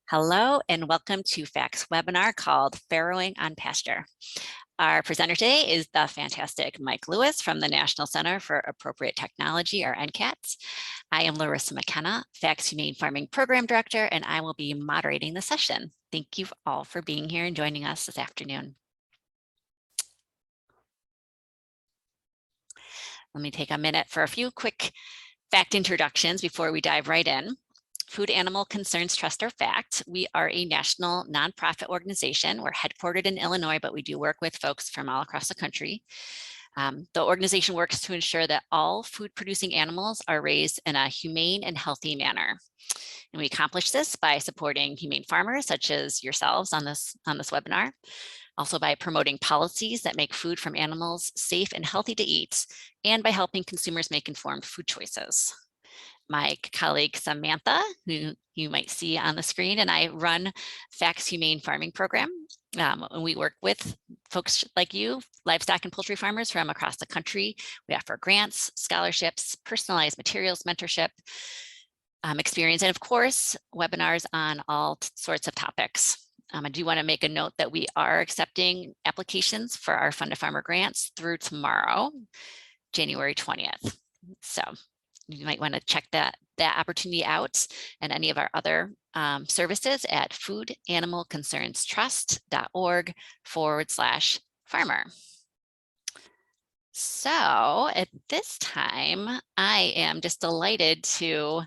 Hello and welcome to FACT's webinar called Farrowing on Pasture. Our presenter today is the fantastic Mike Lewis from the National Center for Appropriate Technology, or NCAT. I am Larissa McKenna, FACT's Humane Farming Program Director, and I will be moderating the session. Thank you all for being here and joining us this afternoon. Let me take a minute for a few quick FACT introductions before we dive right in. Food Animal Concerns Trust, or FACT. We are a national nonprofit organization. We're headquartered in Illinois, but we do work with folks from all across the country. The organization works to ensure that all food-producing animals are raised in a humane and healthy manner. And we accomplish this by supporting humane farmers, such as yourselves on this webinar. Also by promoting policies that make food from animals safe and healthy to eat, and by helping consumers make informed food choices. My colleague Samantha, who you might see on the screen, and I run FACT's Humane Farming Program. And we work with folks like you, livestock and poultry farmers from across the country. We offer grants, scholarships, personalized materials, mentorship, experience, and of course, webinars on all sorts of topics. I do want to make a note that we are accepting applications for our Fund a Farmer grants through tomorrow, January 20th. So you might want to check that opportunity out and any of our other services at foodanimalconcerns.org/farmer. So at this time, I am just delighted to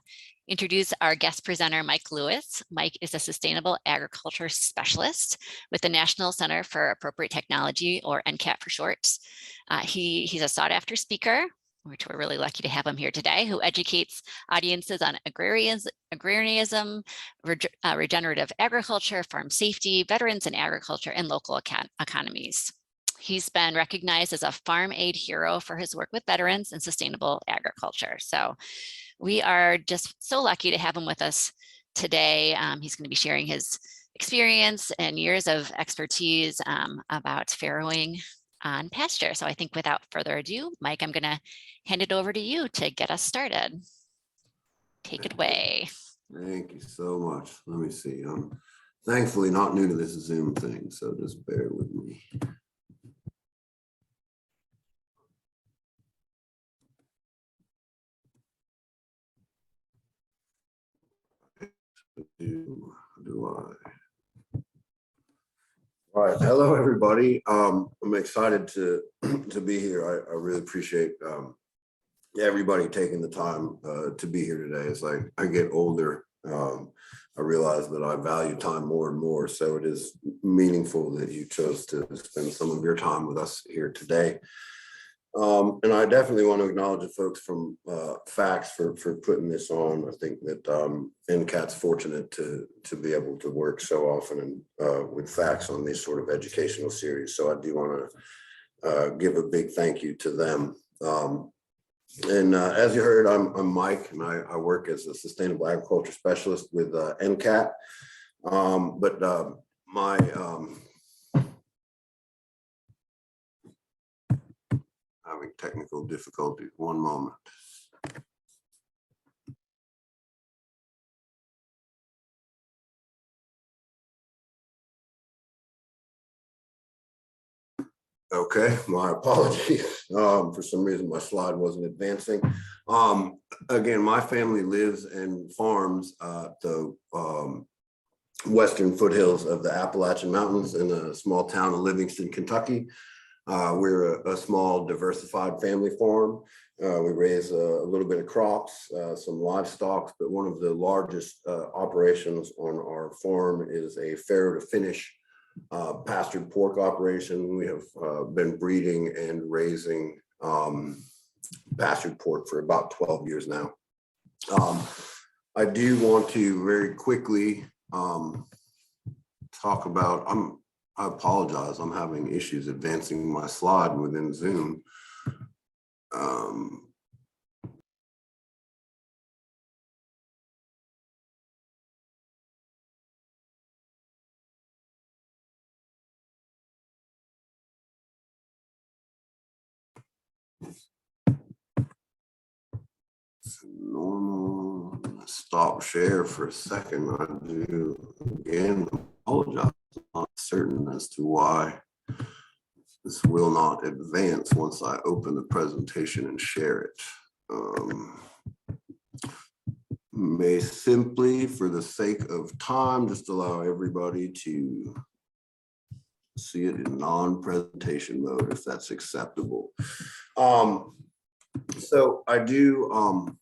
introduce our guest presenter, Mike Lewis. Mike is a sustainable agriculture specialist with the National Center for Appropriate Technology, or NCAT for short. He's a sought-after speaker, which we're really lucky to have him here today, who educates audiences on agrarianism, regenerative agriculture, farm safety, veterans in agriculture, and local economies. He's been recognized as a farm aid hero for his work with veterans and sustainable agriculture. So we are just so lucky to have him with us today. He's going to be sharing his experience and years of expertise about farrowing on pasture. So I think without further ado, Mike, I'm going to hand it over to you to get us started. Take it away. Thank you so much. Let me see. I'm thankfully not new to this Zoom thing, so just bear with me. Do I? All right, hello everybody. I'm excited to be here. I really appreciate everybody taking the time to be here today. As I get older, I realize that I value time more and more. So it is meaningful that you chose to spend some of your time with us here today. And I definitely want to acknowledge the folks from FACTS for putting this on. I think that NCAT's fortunate to be able to work so often with FACTS on these sort of educational series. So I do want to give a big thank you to them. And as you heard, I'm Mike, and I work as a sustainable agriculture specialist with NCAT. Having technical difficulties. One moment. Okay, my apologies. For some reason, my slide wasn't advancing. Again, my family lives and farms the western foothills of the Appalachian Mountains in a small town of Livingston, Kentucky. We're a small diversified family farm. We raise a little bit of crops, some livestock, but one of the largest operations on our farm is a farrow to finish pastured pork operation. We have been breeding and raising pastured pork for about 12 years now. I do want to very quickly talk about, I apologize, I'm having issues advancing my slide within Zoom. Normal, stop share for a second. I do again apologize. I'm not certain as to why this will not advance once I open the presentation and share it. May simply, for the sake of time, just allow everybody to see it in non-presentation mode, if that's acceptable. So I do,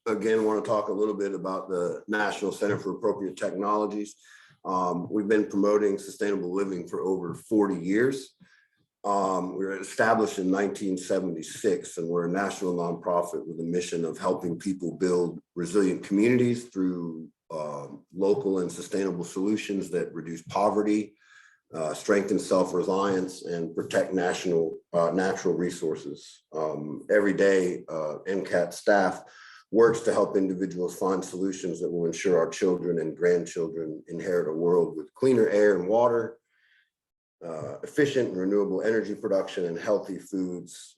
again, want to talk a little bit about the National Center for Appropriate Technologies. We've been promoting sustainable living for over 40 years. We were established in 1976, and we're a national nonprofit with a mission of helping people build resilient communities through local and sustainable solutions that reduce poverty, strengthen self-reliance, and protect natural resources. Every day, NCAT staff works to help individuals find solutions that will ensure our children and grandchildren inherit a world with cleaner air and water, efficient and renewable energy production, and healthy foods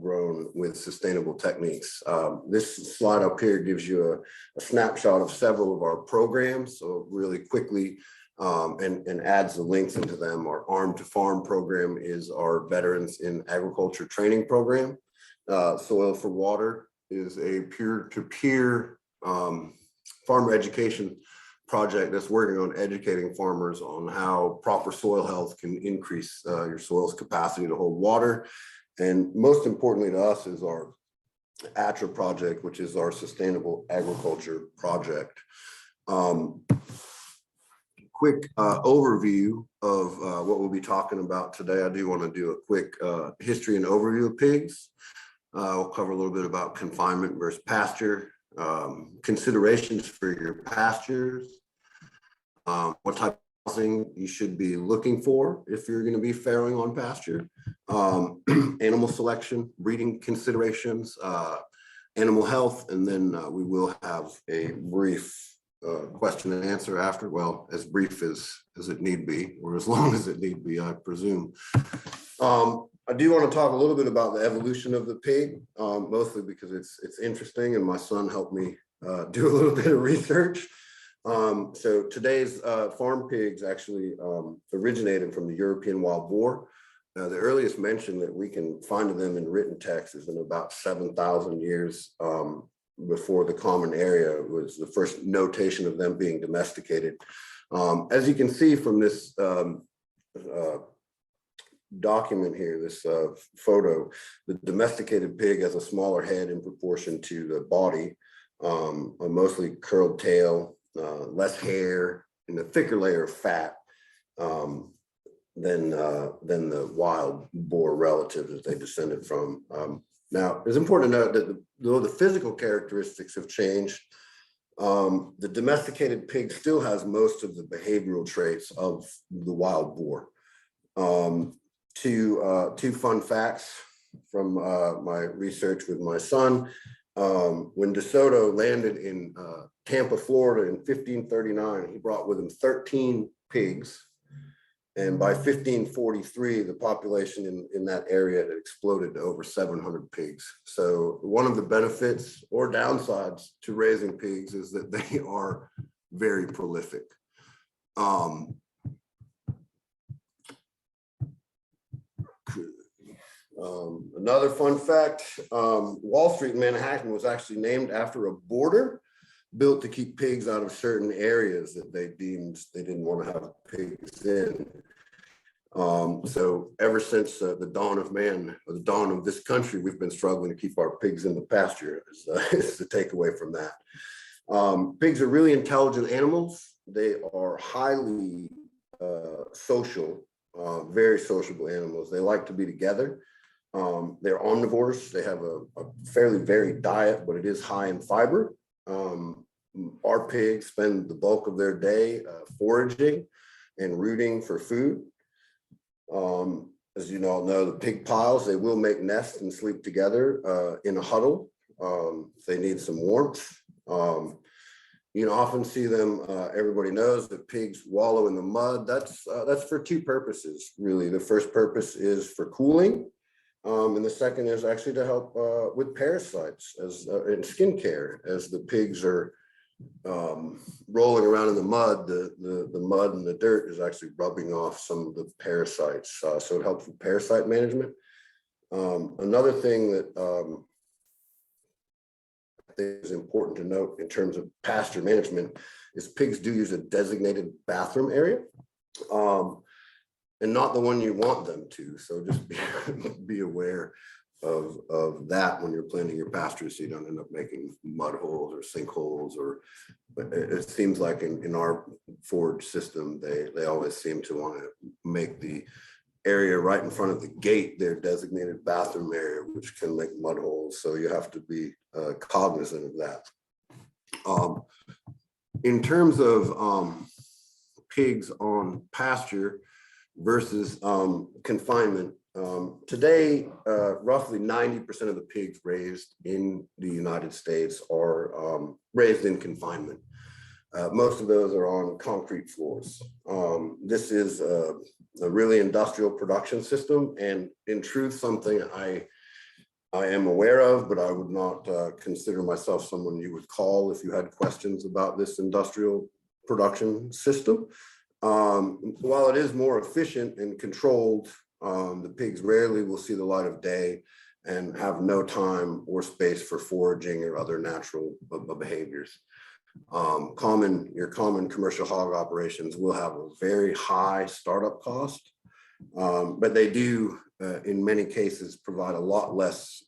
grown with sustainable techniques. This slide up here gives you a snapshot of several of our programs. So really quickly, and adds the links into them. Our Arm to Farm program is our Veterans in Agriculture training program. Soil for Water is a peer-to-peer farmer education project that's working on educating farmers on how proper soil health can increase your soil's capacity to hold water. And most importantly to us is our ATRA project, which is our Sustainable Agriculture project. Quick overview of what we'll be talking about today. I do want to do a quick history and overview of pigs. We'll cover a little bit about confinement versus pasture, considerations for your pastures, what type of housing you should be looking for if you're going to be farrowing on pasture, animal selection, breeding considerations, animal health, and then we will have a brief question and answer after, well, as brief as it need be, or as long as it need be, I presume. I do want to talk a little bit about the evolution of the pig, mostly because it's interesting, and my son helped me do a little bit of research. So today's farm pigs actually originated from the European wild boar. The earliest mention that we can find of them in written text is in about 7,000 years before the Common Era was the first notation of them being domesticated. As you can see from this document here, this photo, the domesticated pig has a smaller head in proportion to the body, a mostly curled tail, less hair, and a thicker layer of fat than the wild boar relatives that they descended from. Now, it's important to note that though the physical characteristics have changed, the domesticated pig still has most of the behavioral traits of the wild boar. Two fun facts from my research with my son. When DeSoto landed in Tampa, Florida in 1539, he brought with him 13 pigs. And by 1543, the population in that area had exploded to over 700 pigs. So one of the benefits or downsides to raising pigs is that they are very prolific. Another fun fact, Wall Street in Manhattan was actually named after a border built to keep pigs out of certain areas that they deemed they didn't want to have pigs in. So ever since the dawn of man, or the dawn of this country, we've been struggling to keep our pigs in the pasture, is the takeaway from that. Pigs are really intelligent animals. They are highly social, very sociable animals. They like to be together. They're omnivores. They have a fairly varied diet, but it is high in fiber. Our pigs spend the bulk of their day foraging and rooting for food. As you all know, the pig piles, they will make nests and sleep together in a huddle if they need some warmth. You know, often see them, everybody knows that pigs wallow in the mud. That's for two purposes, really. The first purpose is for cooling. And the second is actually to help with parasites and skin care, as the pigs are rolling around in the mud, the mud and the dirt is actually rubbing off some of the parasites. So it helps with parasite management. Another thing that I think is important to note in terms of pasture management is pigs do use a designated bathroom area, and not the one you want them to. So just be aware of that when you're planting your pasture, so you don't end up making mud holes or sinkholes. Or but it seems like in our forage system, they always seem to want to make the area right in front of the gate their designated bathroom area, which can make mud holes. So you have to be cognizant of that. In terms of pigs on pasture versus confinement, today, roughly 90% of the pigs raised in the United States are raised in confinement. Most of those are on concrete floors. This is a really industrial production system, and in truth, something I am aware of, but I would not consider myself someone you would call if you had questions about this industrial production system. While it is more efficient and controlled, the pigs rarely will see the light of day and have no time or space for foraging or other natural behaviors. Your common commercial hog operations will have a very high startup cost, but they do, in many cases, provide a lot less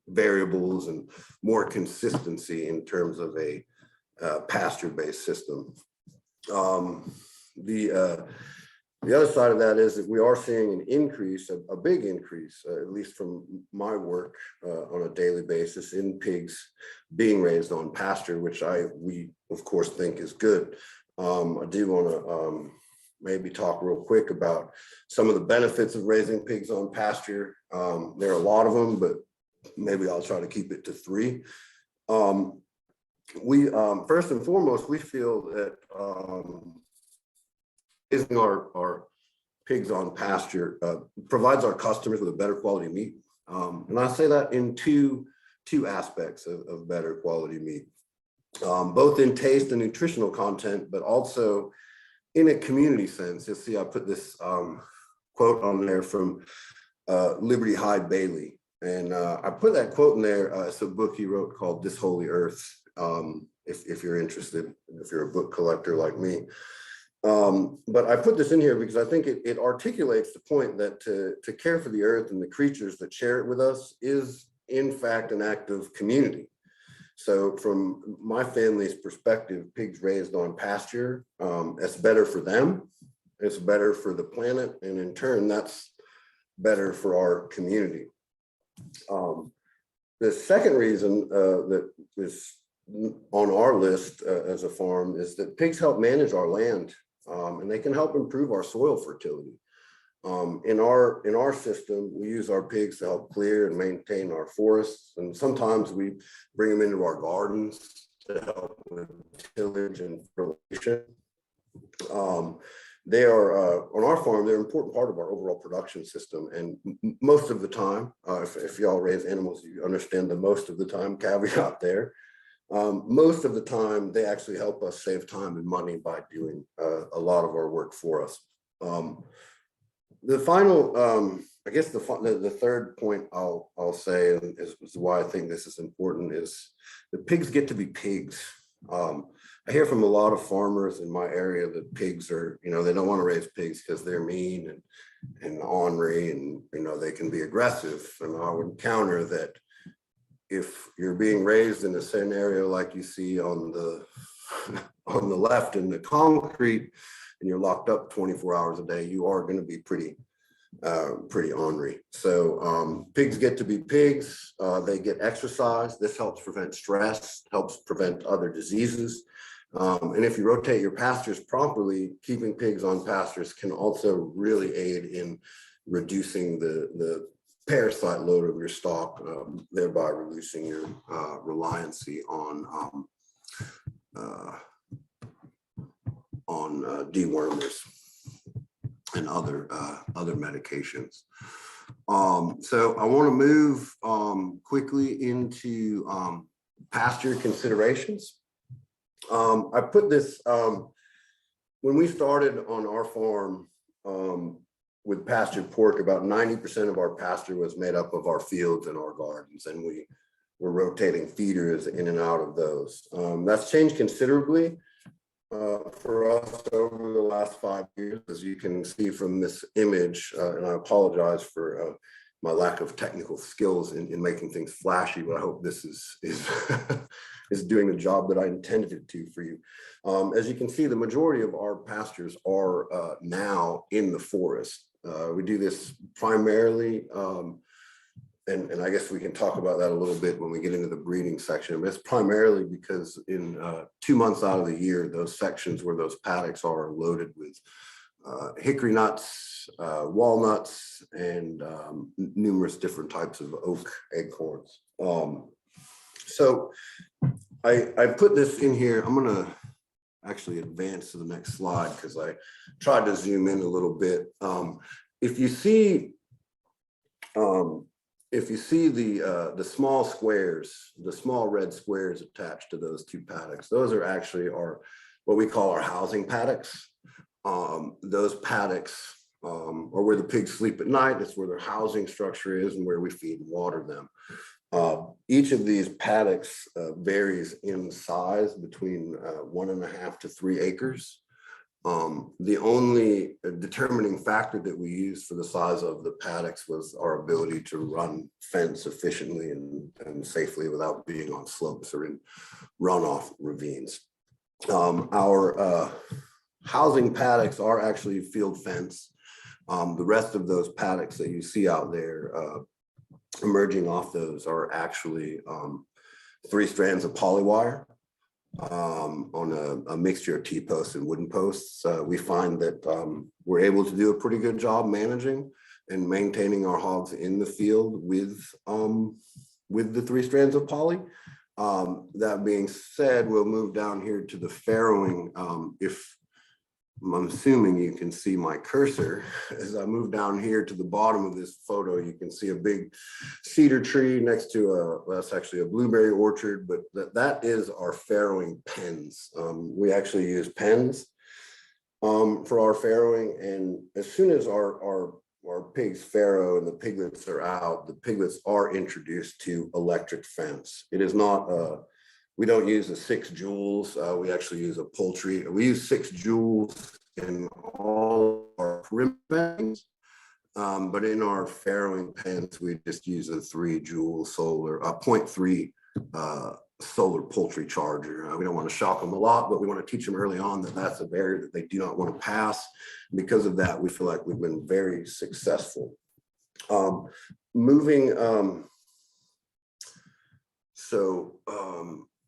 variables and more consistency in terms of a pasture-based system. The other side of that is that we are seeing an increase, a big increase, at least from my work on a daily basis, in pigs being raised on pasture, which we of course think is good. I do want to maybe talk real quick about some of the benefits of raising pigs on pasture. There are a lot of them, but maybe I'll try to keep it to 3. We first and foremost, we feel that raising our pigs on pasture provides our customers with a better quality meat. And I say that in two aspects of better quality meat, both in taste and nutritional content, but also in a community sense. You'll see I put this quote on there from Liberty Hyde Bailey. And I put that quote in there. It's a book he wrote called This Holy Earth, if you're interested, if you're a book collector like me. But I put this in here because I think it articulates the point that to care for the earth and the creatures that share it with us is in fact an act of community. So from my family's perspective, pigs raised on pasture, it's better for them, it's better for the planet, and in turn, that's better for our community. The second reason that is on our list as a farm is that pigs help manage our land, and they can help improve our soil fertility. In our system, we use our pigs to help clear and maintain our forests, and sometimes we bring them into our gardens to help with tillage and fertilization. They are on our farm, they're an important part of our overall production system, and most of the time, if y'all raise animals, you understand the most of the time caveat there. Most of the time, they actually help us save time and money by doing a lot of our work for us. The final, I guess the third point I'll say is why I think this is important is the pigs get to be pigs. I hear from a lot of farmers in my area that pigs are, they don't want to raise pigs because they're mean and ornery, and they can be aggressive. And I would counter that if you're being raised in a scenario like you see on the left in the concrete, and you're locked up 24 hours a day, you are going to be pretty ornery. So pigs get to be pigs. They get exercise. This helps prevent stress, helps prevent other diseases. And if you rotate your pastures properly, keeping pigs on pastures can also really aid in reducing the parasite load of your stock, thereby reducing your reliancy on dewormers and other medications. So I want to move quickly into pasture considerations. I put this, when we started on our farm with pastured pork, about 90% of our pasture was made up of our fields and our gardens, and we were rotating feeders in and out of those. That's changed considerably for us over the last 5 years, as you can see from this image, and I apologize for my lack of technical skills in making things flashy, but I hope this is is doing the job that I intended it to for you. As you can see, the majority of our pastures are now in the forest. We do this primarily, and I guess we can talk about that a little bit when we get into the breeding section. But it's primarily because in 2 months out of the year, those sections where those paddocks are loaded with hickory nuts, walnuts, and numerous different types of oak acorns. So I put this in here. I'm gonna actually advance to the next slide because I tried to zoom in a little bit. If you see the small squares, the small red squares attached to those two paddocks, those are actually what we call our housing paddocks. Those paddocks are where the pigs sleep at night. It's where their housing structure is and where we feed and water them. Each of these paddocks varies in size between 1.5 to 3 acres. The only determining factor that we used for the size of the paddocks was our ability to run fence efficiently and safely without being on slopes or in runoff ravines. Our housing paddocks are actually field fence. The rest of those paddocks that you see out there emerging off those are actually 3 strands of polywire on a mixture of T-posts and wooden posts. We find that we're able to do a pretty good job managing and maintaining our hogs in the field with the 3 strands of poly. That being said, we'll move down here to the farrowing. If I'm assuming you can see my cursor. As I move down here to the bottom of this photo, you can see a big cedar tree next to that's actually a blueberry orchard, but that is our farrowing pens. We actually use pens for our farrowing, and as soon as our pigs farrow and the piglets are out, the piglets are introduced to electric fence. It is not we don't use the 6 joules. We actually use a poultry. We use 6 joules in all our perimeter pens, but in our farrowing pens, we just use a 3 joule solar, 0.3 solar poultry charger. We don't want to shock them a lot, but we want to teach them early on that that's a barrier that they do not want to pass. Because of that, we feel like we've been very successful.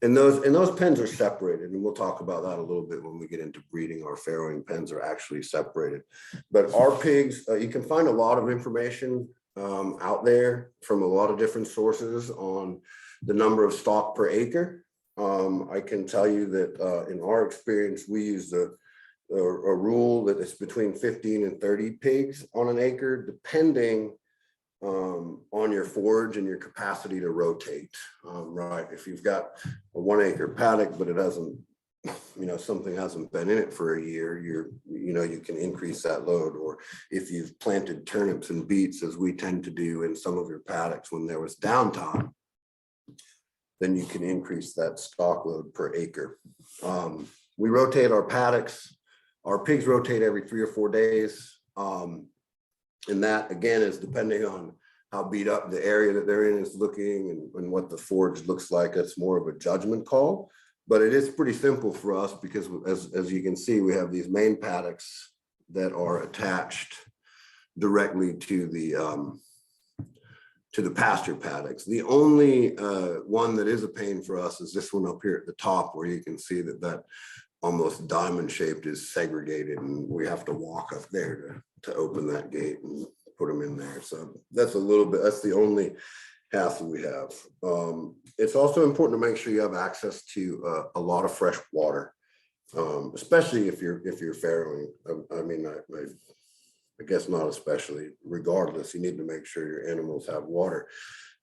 And those pens are separated, and we'll talk about that a little bit when we get into breeding. Our farrowing pens are actually separated, but our pigs, you can find a lot of information out there from a lot of different sources on the number of stock per acre. I can tell you that in our experience, we use a rule that it's between 15 and 30 pigs on an acre, depending on your forage and your capacity to rotate. Right, if you've got a 1 acre paddock, but it hasn't, something hasn't been in it for a year, you can increase that load. Or if you've planted turnips and beets, as we tend to do in some of your paddocks when there was downtime, then you can increase that stock load per acre. We rotate our paddocks. Our pigs rotate every 3 or 4 days. And that, again, is depending on how beat up the area that they're in is looking and what the forage looks like. It's more of a judgment call, but it is pretty simple for us because as you can see, we have these main paddocks that are attached directly to the pasture paddocks. The only one that is a pain for us is this one up here at the top, where you can see that almost diamond shaped is segregated, and we have to walk up there to open that gate and put them in there. So that's the only hassle we have. It's also important to make sure you have access to a lot of fresh water, especially if you're farrowing. I guess not especially, regardless, you need to make sure your animals have water.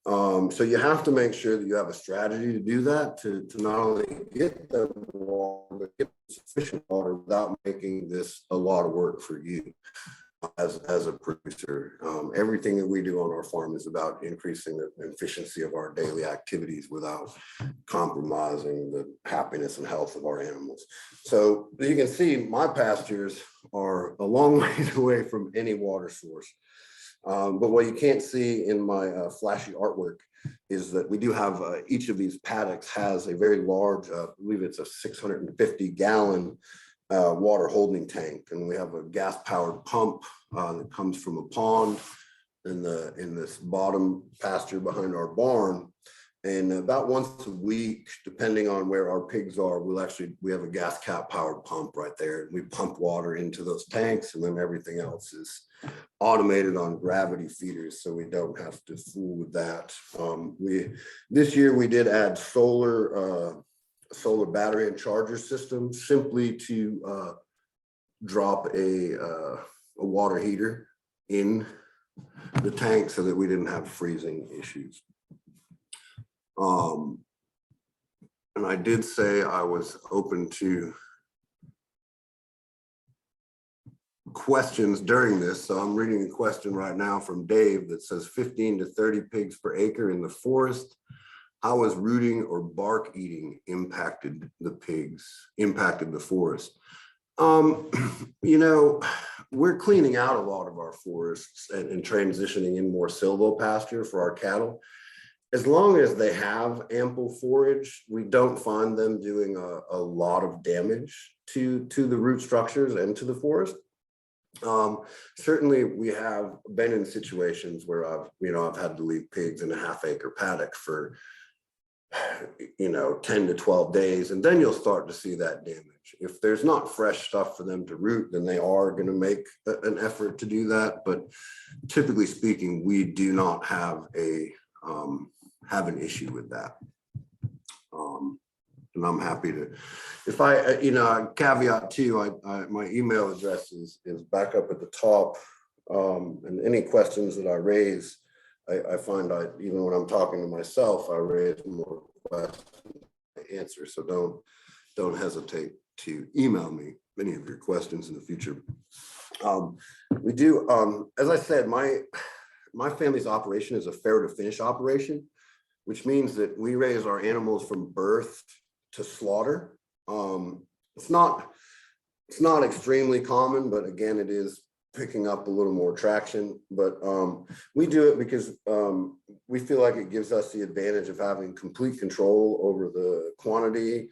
So you have to make sure that you have a strategy to do that, to not only get the water, but get sufficient water without making this a lot of work for you as a producer. Everything that we do on our farm is about increasing the efficiency of our daily activities without compromising the happiness and health of our animals. So you can see my pastures are a long ways away from any water source. But what you can't see in my flashy artwork is that we do have each of these paddocks has a very large, I believe it's a 650 gallon water holding tank, and we have a gas powered pump that comes from a pond in this bottom pasture behind our barn. And about once a week, depending on where our pigs are, we have a gas cap powered pump right there. We pump water into those tanks, and then everything else is automated on gravity feeders, so we don't have to fool with that. This year we did add solar battery and charger system simply to drop a water heater in the tank so that we didn't have freezing issues. And I did say I was open to questions during this. So I'm reading a question right now from Dave that says 15 to 30 pigs per acre in the forest. How has rooting or bark eating impacted the forest? You know, we're cleaning out a lot of our forests and transitioning in more silvopasture for our cattle. As long as they have ample forage, we don't find them doing a lot of damage to the root structures and to the forest. Certainly we have been in situations where I've had to leave pigs in a half-acre paddock for 10 to 12 days, and then you'll start to see that damage. If there's not fresh stuff for them to root, then they are going to make an effort to do that. But typically speaking, we do not have an issue with that. And I'm happy to, if I, caveat too, my email address is back up at the top. And any questions that I raise, I find even when I'm talking to myself, I raise more questions to answer. So don't hesitate to email me any of your questions in the future. We do, as I said, my family's operation is a farrow to finish operation, which means that we raise our animals from birth to slaughter. It's not extremely common, but again, it is picking up a little more traction. But we do it because we feel like it gives us the advantage of having complete control over the quantity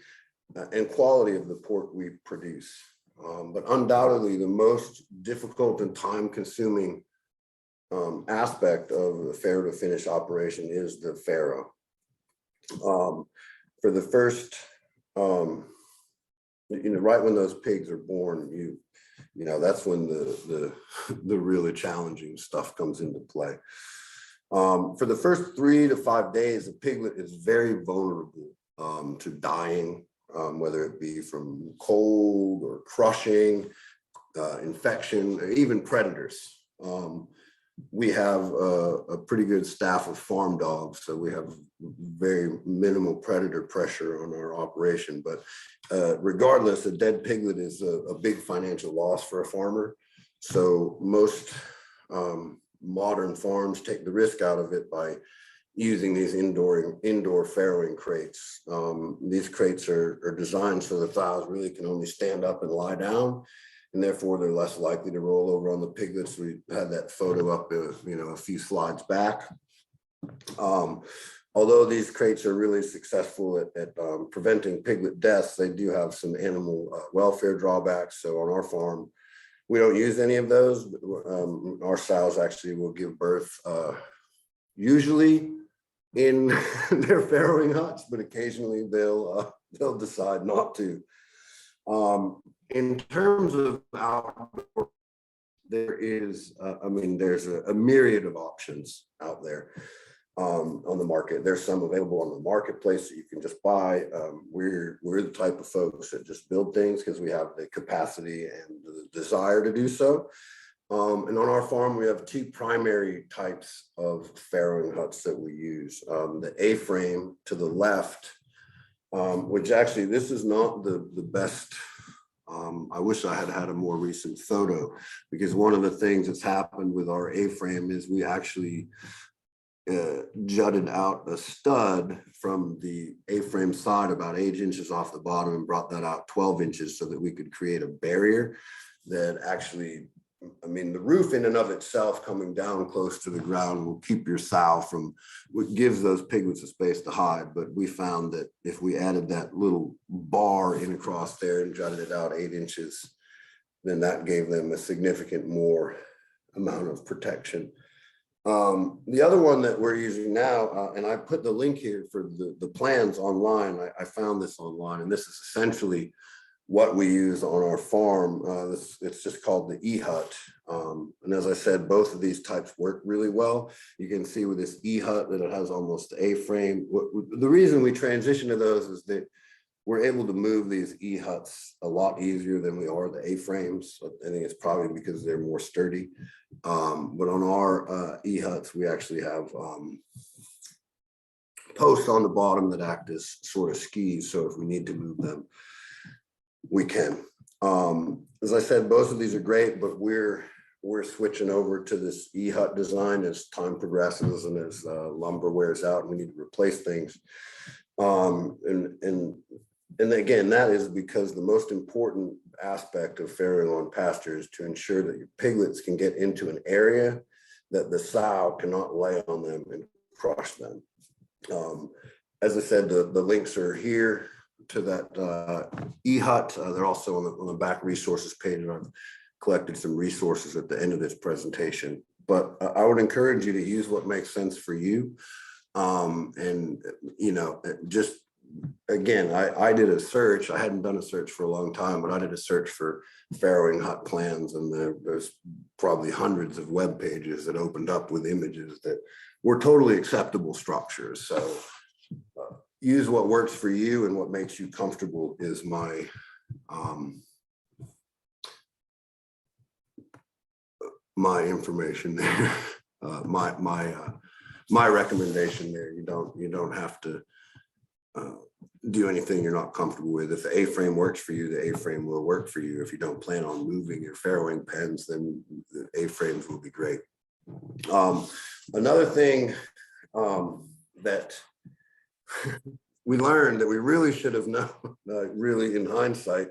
and quality of the pork we produce. But undoubtedly, the most difficult and time-consuming aspect of the farrow to finish operation is the farrow. For the first, right when those pigs are born, that's when the really challenging stuff comes into play. For the first 3 to 5 days, the piglet is very vulnerable to dying, whether it be from cold or crushing, infection, or even predators. We have a pretty good staff of farm dogs, so we have very minimal predator pressure on our operation. But regardless, a dead piglet is a big financial loss for a farmer. So most modern farms take the risk out of it by using these indoor farrowing crates. These crates are designed so the sows really can only stand up and lie down, and therefore they're less likely to roll over on the piglets. We had that photo up, a few slides back. Although these crates are really successful at preventing piglet deaths, they do have some animal welfare drawbacks. So on our farm, we don't use any of those. Our sows actually will give birth usually in their farrowing huts, but occasionally they'll decide not to. In terms of outdoor, there is, there's a myriad of options out there on the market. There's some available on the marketplace that you can just buy. We're the type of folks that just build things because we have the capacity and the desire to do so. And on our farm, we have two primary types of farrowing huts that we use. The A-frame to the left, which actually, this is not the best. I wish I had had a more recent photo, because one of the things that's happened with our A-frame is we actually jutted out a stud from the A-frame side about 8 inches off the bottom and brought that out 12 inches so that we could create a barrier that actually, I mean, the roof in and of itself coming down close to the ground will keep your sow from, what gives those piglets a space to hide. But we found that if we added that little bar in across there and jutted it out 8 inches, then that gave them a significant more amount of protection. The other one that we're using now, and I put the link here for the plans online. I found this online, and this is essentially what we use on our farm. It's just called the E-hut. And as I said, both of these types work really well. You can see with this E-hut that it has almost A-frame. The reason we transition to those is that we're able to move these E-huts a lot easier than we are the A-frames. I think it's probably because they're more sturdy. But on our E-huts, we actually have posts on the bottom that act as sort of skis. So if we need to move them, we can. As I said, both of these are great, but we're switching over to this E-hut design as time progresses and as lumber wears out and we need to replace things. And again, that is because the most important aspect of farrowing on pasture is to ensure that your piglets can get into an area that the sow cannot lay on them and crush them. As I said, the links are here to that E-hut. They're also on the back resources page, and I've collected some resources at the end of this presentation. But I would encourage you to use what makes sense for you. And, you know, just again, I did a search. I hadn't done a search for a long time, but I did a search for farrowing hut plans, and there's probably hundreds of web pages that opened up with images that were totally acceptable structures. So use what works for you, and what makes you comfortable is my my information there. My recommendation there. You don't have to do anything you're not comfortable with. If the A-frame works for you, the A-frame will work for you. If you don't plan on moving your farrowing pens, then the A-frames will be great. Another thing that we learned that we really should have known, really in hindsight,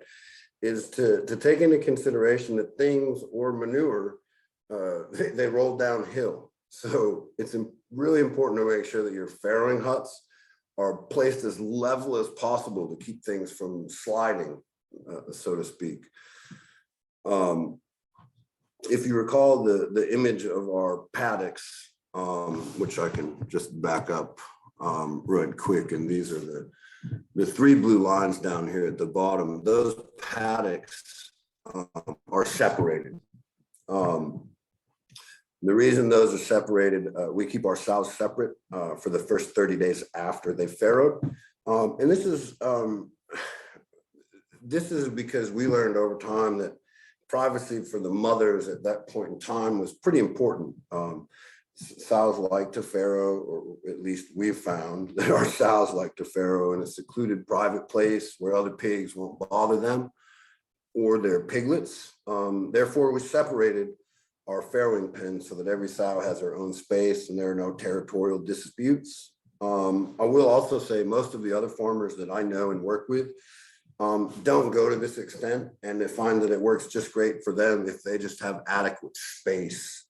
is to take into consideration that things or manure, they roll downhill. So it's really important to make sure that your farrowing huts are placed as level as possible to keep things from sliding, so to speak. If you recall the image of our paddocks, which I can just back up right quick, and these are the 3 blue lines down here at the bottom. Those paddocks are separated. The reason those are separated, we keep our sows separate for the first 30 days after they farrowed. And this is because we learned over time that privacy for the mothers at that point in time was pretty important. Sows like to farrow, or at least we've found that our sows like to farrow in a secluded private place where other pigs won't bother them or their piglets. Therefore, we separated our farrowing pens so that every sow has her own space and there are no territorial disputes. I will also say most of the other farmers that I know and work with don't go to this extent, and they find that it works just great for them if they just have adequate space.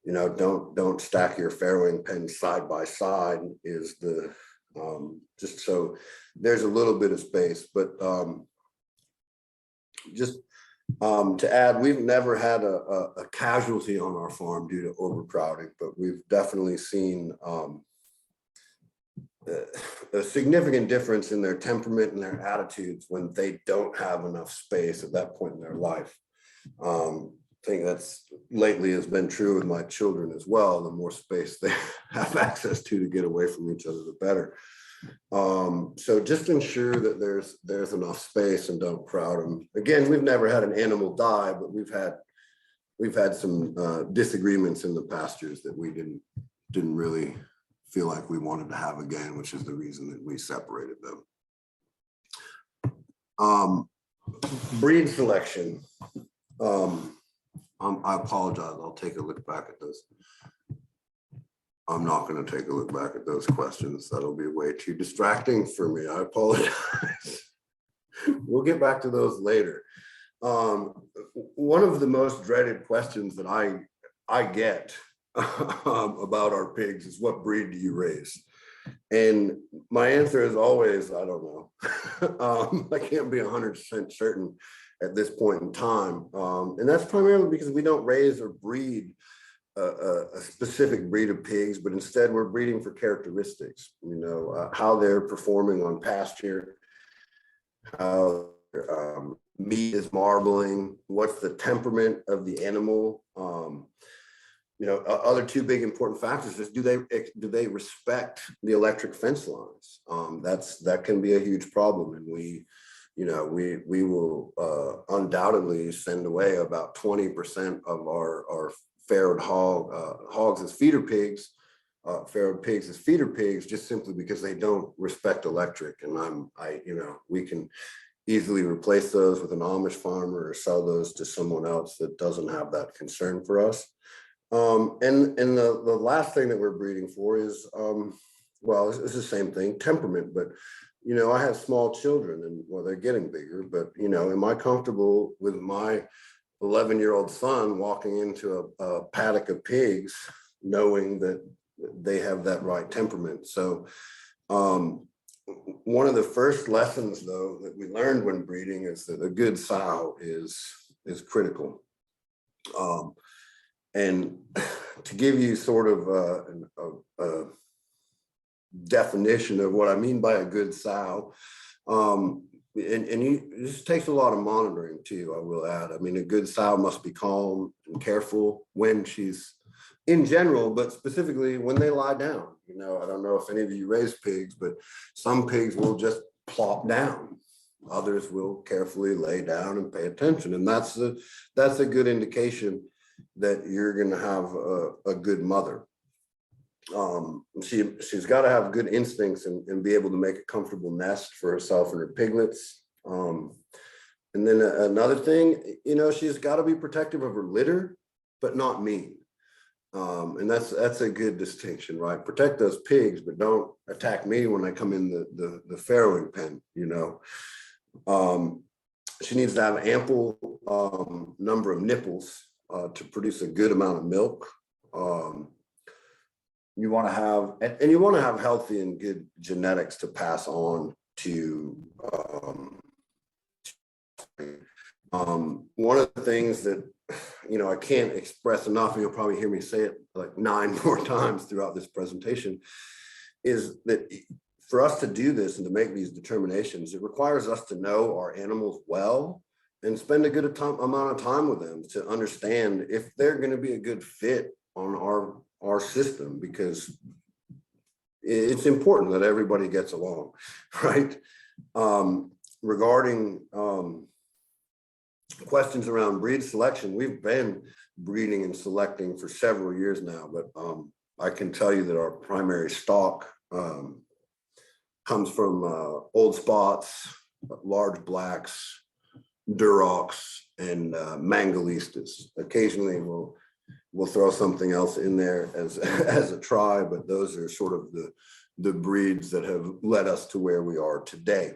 You know, don't stack your farrowing pens side by side, is the just so there's a little bit of space. But just to add, we've never had a casualty on our farm due to overcrowding, but we've definitely seen a significant difference in their temperament and their attitudes when they don't have enough space at that point in their life. I think that's lately has been true with my children as well. The more space they have access to get away from each other, the better. So just ensure that there's enough space and don't crowd them. Again, we've never had an animal die, but we've had we've had some disagreements in the pastures that we didn't really feel like we wanted to have again, which is the reason that we separated them. Breed selection. I apologize. I'll take a look back at this. I'm not going to take a look back at those questions. That'll be way too distracting for me. I apologize. We'll get back to those later. One of the most dreaded questions that I get about our pigs is, what breed do you raise? And my answer is always, I don't know. I can't be 100% certain at this point in time. And that's primarily because we don't raise or breed a specific breed of pigs, but instead we're breeding for characteristics, how they're performing on pasture, how meat is marbling, what's the temperament of the animal. Other two big important factors is, do they respect the electric fence lines? That can be a huge problem, and we will undoubtedly send away about 20% of our farrowed hogs as feeder pigs, farrowed pigs as feeder pigs, just simply because they don't respect electric. And we can easily replace those with an Amish farmer or sell those to someone else that doesn't have that concern for us. And the last thing that we're breeding for is, it's the same thing, temperament. But I have small children, and they're getting bigger, but am I comfortable with my 11-year-old son walking into a paddock of pigs knowing that they have that right temperament? So one of the first lessons, though, that we learned when breeding is that a good sow is critical. And to give you sort of a definition of what I mean by a good sow, it just takes a lot of monitoring too, I will add. I mean, a good sow must be calm and careful when she's, in general, but specifically when they lie down. I don't know if any of you raise pigs, but some pigs will just plop down. Others will carefully lay down and pay attention. And that's a good indication that you're going to have a good mother. She's got to have good instincts and be able to make a comfortable nest for herself and her piglets. And then another thing, she's got to be protective of her litter, but not mean. And that's a good distinction, right? Protect those pigs, but don't attack me when I come in the farrowing pen. She needs to have ample number of nipples to produce a good amount of milk. You want to have healthy and good genetics to pass on to. One of the things that I can't express enough, and you'll probably hear me say it like 9 more times throughout this presentation, is that for us to do this and to make these determinations, it requires us to know our animals well and spend a good amount of time with them to understand if they're going to be a good fit on our system, because it's important that everybody gets along, right? Regarding questions around breed selection, we've been breeding and selecting for several years now, but I can tell you that our primary stock comes from old spots, large blacks, durocs, and mangalistas. Occasionally we'll throw something else in there as a try, but those are sort of the breeds that have led us to where we are today.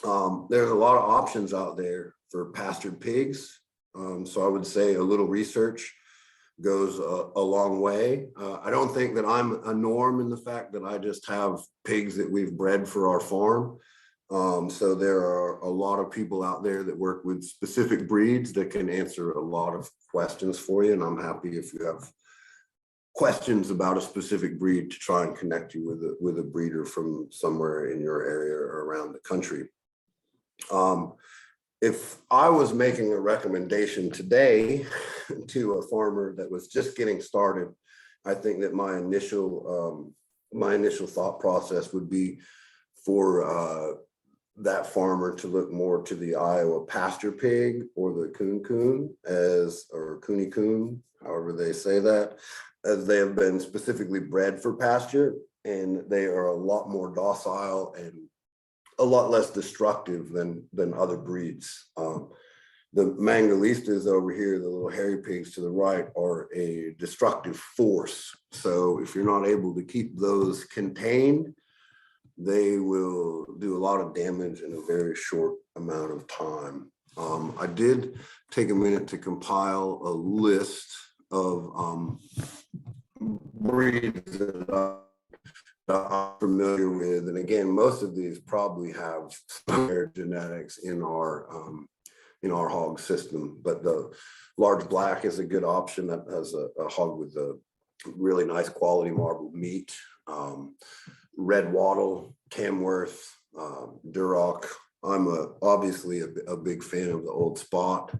There's a lot of options out there for pastured pigs. So I would say a little research goes a long way. I don't think that I'm a norm in the fact that I just have pigs that we've bred for our farm. So there are a lot of people out there that work with specific breeds that can answer a lot of questions for you. And I'm happy if you have questions about a specific breed to try and connect you with a breeder from somewhere in your area or around the country. If I was making a recommendation today to a farmer that was just getting started, I think that my initial thought process would be for that farmer to look more to the Iowa pasture pig or the coon or coon, however they say that, as they have been specifically bred for pasture, and they are a lot more docile and a lot less destructive than other breeds. The Mangalistas over here, the little hairy pigs to the right, are a destructive force. So if you're not able to keep those contained, they will do a lot of damage in a very short amount of time. I did take a minute to compile a list of breeds that I'm familiar with. And again, most of these probably have some genetics in our hog system, but the large black is a good option. That has a hog with a really nice quality marbled meat. Red wattle, Tamworth, Duroc. I'm obviously a big fan of the old spot.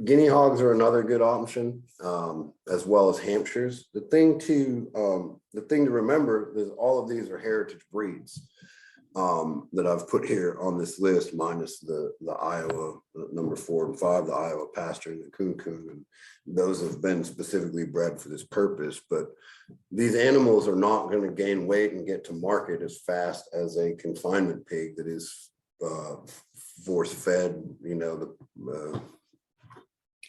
Guinea hogs are another good option, as well as Hampshires. The thing to remember is all of these are heritage breeds that I've put here on this list, minus the Iowa number 4 and 5, the Iowa pasture and the coon, and those have been specifically bred for this purpose. But these animals are not going to gain weight and get to market as fast as a confinement pig that is force fed,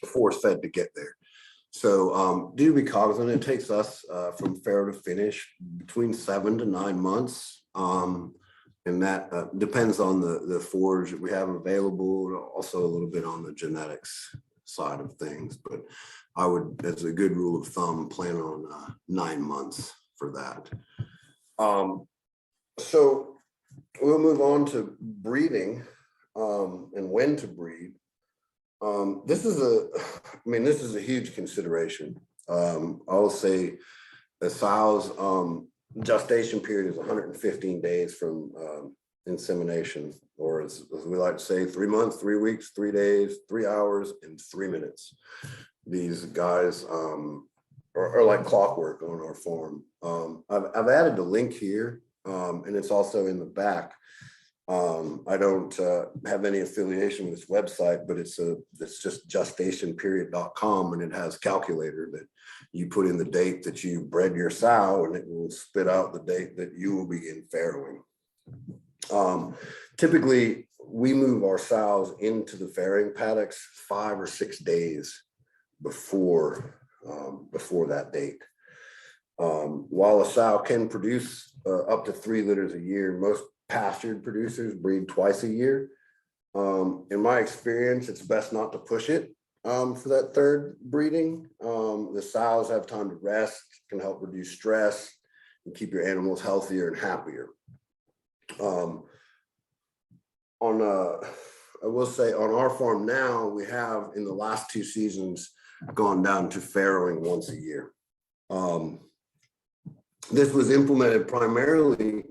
force fed to get there. So do be cognizant, it takes us from farrow to finish between 7 to 9 months. And that depends on the forage that we have available, also a little bit on the genetics side of things. But I would, as a good rule of thumb, plan on 9 months for that. So we'll move on to breeding and when to breed. This is a huge consideration. I'll say the sow's gestation period is 115 days from insemination, or as we like to say, 3 months, 3 weeks, 3 days, 3 hours, and 3 minutes. These guys are like clockwork on our farm. I've added the link here, and it's also in the back. I don't have any affiliation with this website, but it's just gestationperiod.com, and it has a calculator that you put in the date that you bred your sow, and it will spit out the date that you will begin farrowing. Typically, we move our sows into the farrowing paddocks 5 or 6 days before that date. While a sow can produce up to 3 litters a year, most pastured producers breed twice a year. In my experience, it's best not to push it for that third breeding. The sows have time to rest, can help reduce stress and keep your animals healthier and happier. I will say on our farm now, we have in the last 2 seasons gone down to farrowing once a year. This was implemented primarily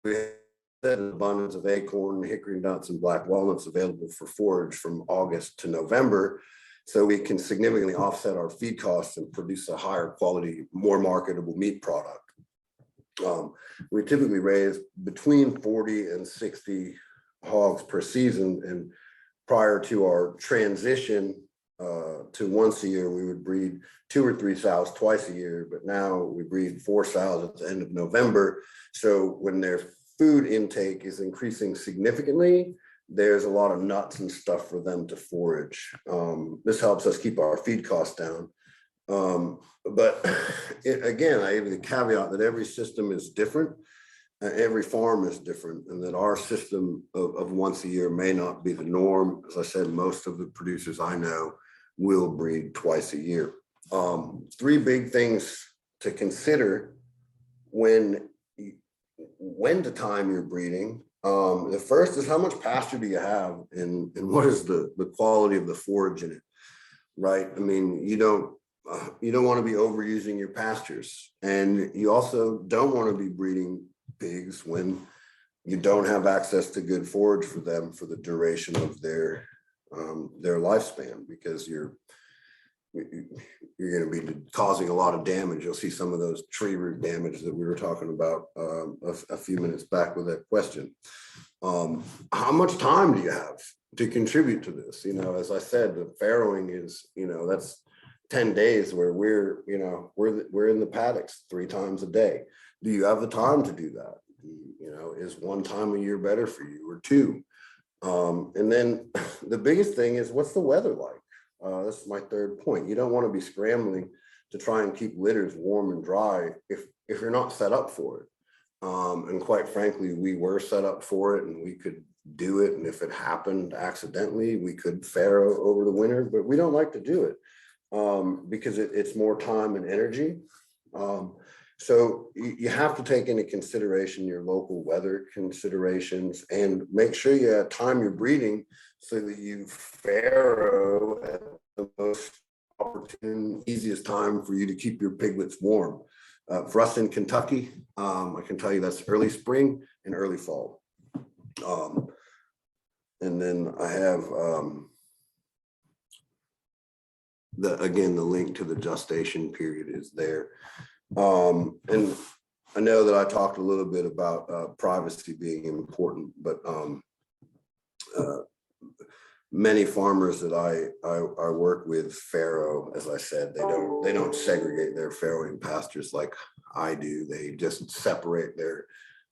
with an abundance of acorn, hickory nuts, and black walnuts available for forage from August to November, so we can significantly offset our feed costs and produce a higher quality, more marketable meat product. We typically raise between 40 and 60 hogs per season, and prior to our transition to once a year, we would breed 2 or 3 sows twice a year, but now we breed 4 sows at the end of November. So when their food intake is increasing significantly, there's a lot of nuts and stuff for them to forage. This helps us keep our feed costs down. But again, I have the caveat that every system is different. Every farm is different, and that our system of once a year may not be the norm. As I said, most of the producers I know will breed twice a year. 3 big things to consider when to time your breeding. The first is how much pasture do you have, and what is the quality of the forage in it, right? I mean, you don't want to be overusing your pastures, and you also don't want to be breeding pigs when you don't have access to good forage for them for the duration of their lifespan, because you're going to be causing a lot of damage. You'll see some of those tree root damage that we were talking about a few minutes back with that question. How much time do you have to contribute to this? You know, as I said, the farrowing is, you know, that's 10 days where we're in the paddocks 3 times a day. Do you have the time to do that? You know, is 1 time a year better for you, or 2? And then the biggest thing is, what's the weather like? That's my 3rd point. You don't want to be scrambling to try and keep litters warm and dry if you're not set up for it. And quite frankly, we were set up for it, and we could do it. And if it happened accidentally, we could farrow over the winter, but we don't like to do it because it's more time and energy. So you have to take into consideration your local weather considerations, and make sure you time your breeding so that you farrow at the most opportune, easiest time for you to keep your piglets warm. For us in Kentucky, I can tell you that's early spring and early fall. And then I have the link to the gestation period is there. And I know that I talked a little bit about privacy being important, but many farmers that I work with farrow, as I said, they don't segregate their farrowing pastures like I do. They just separate their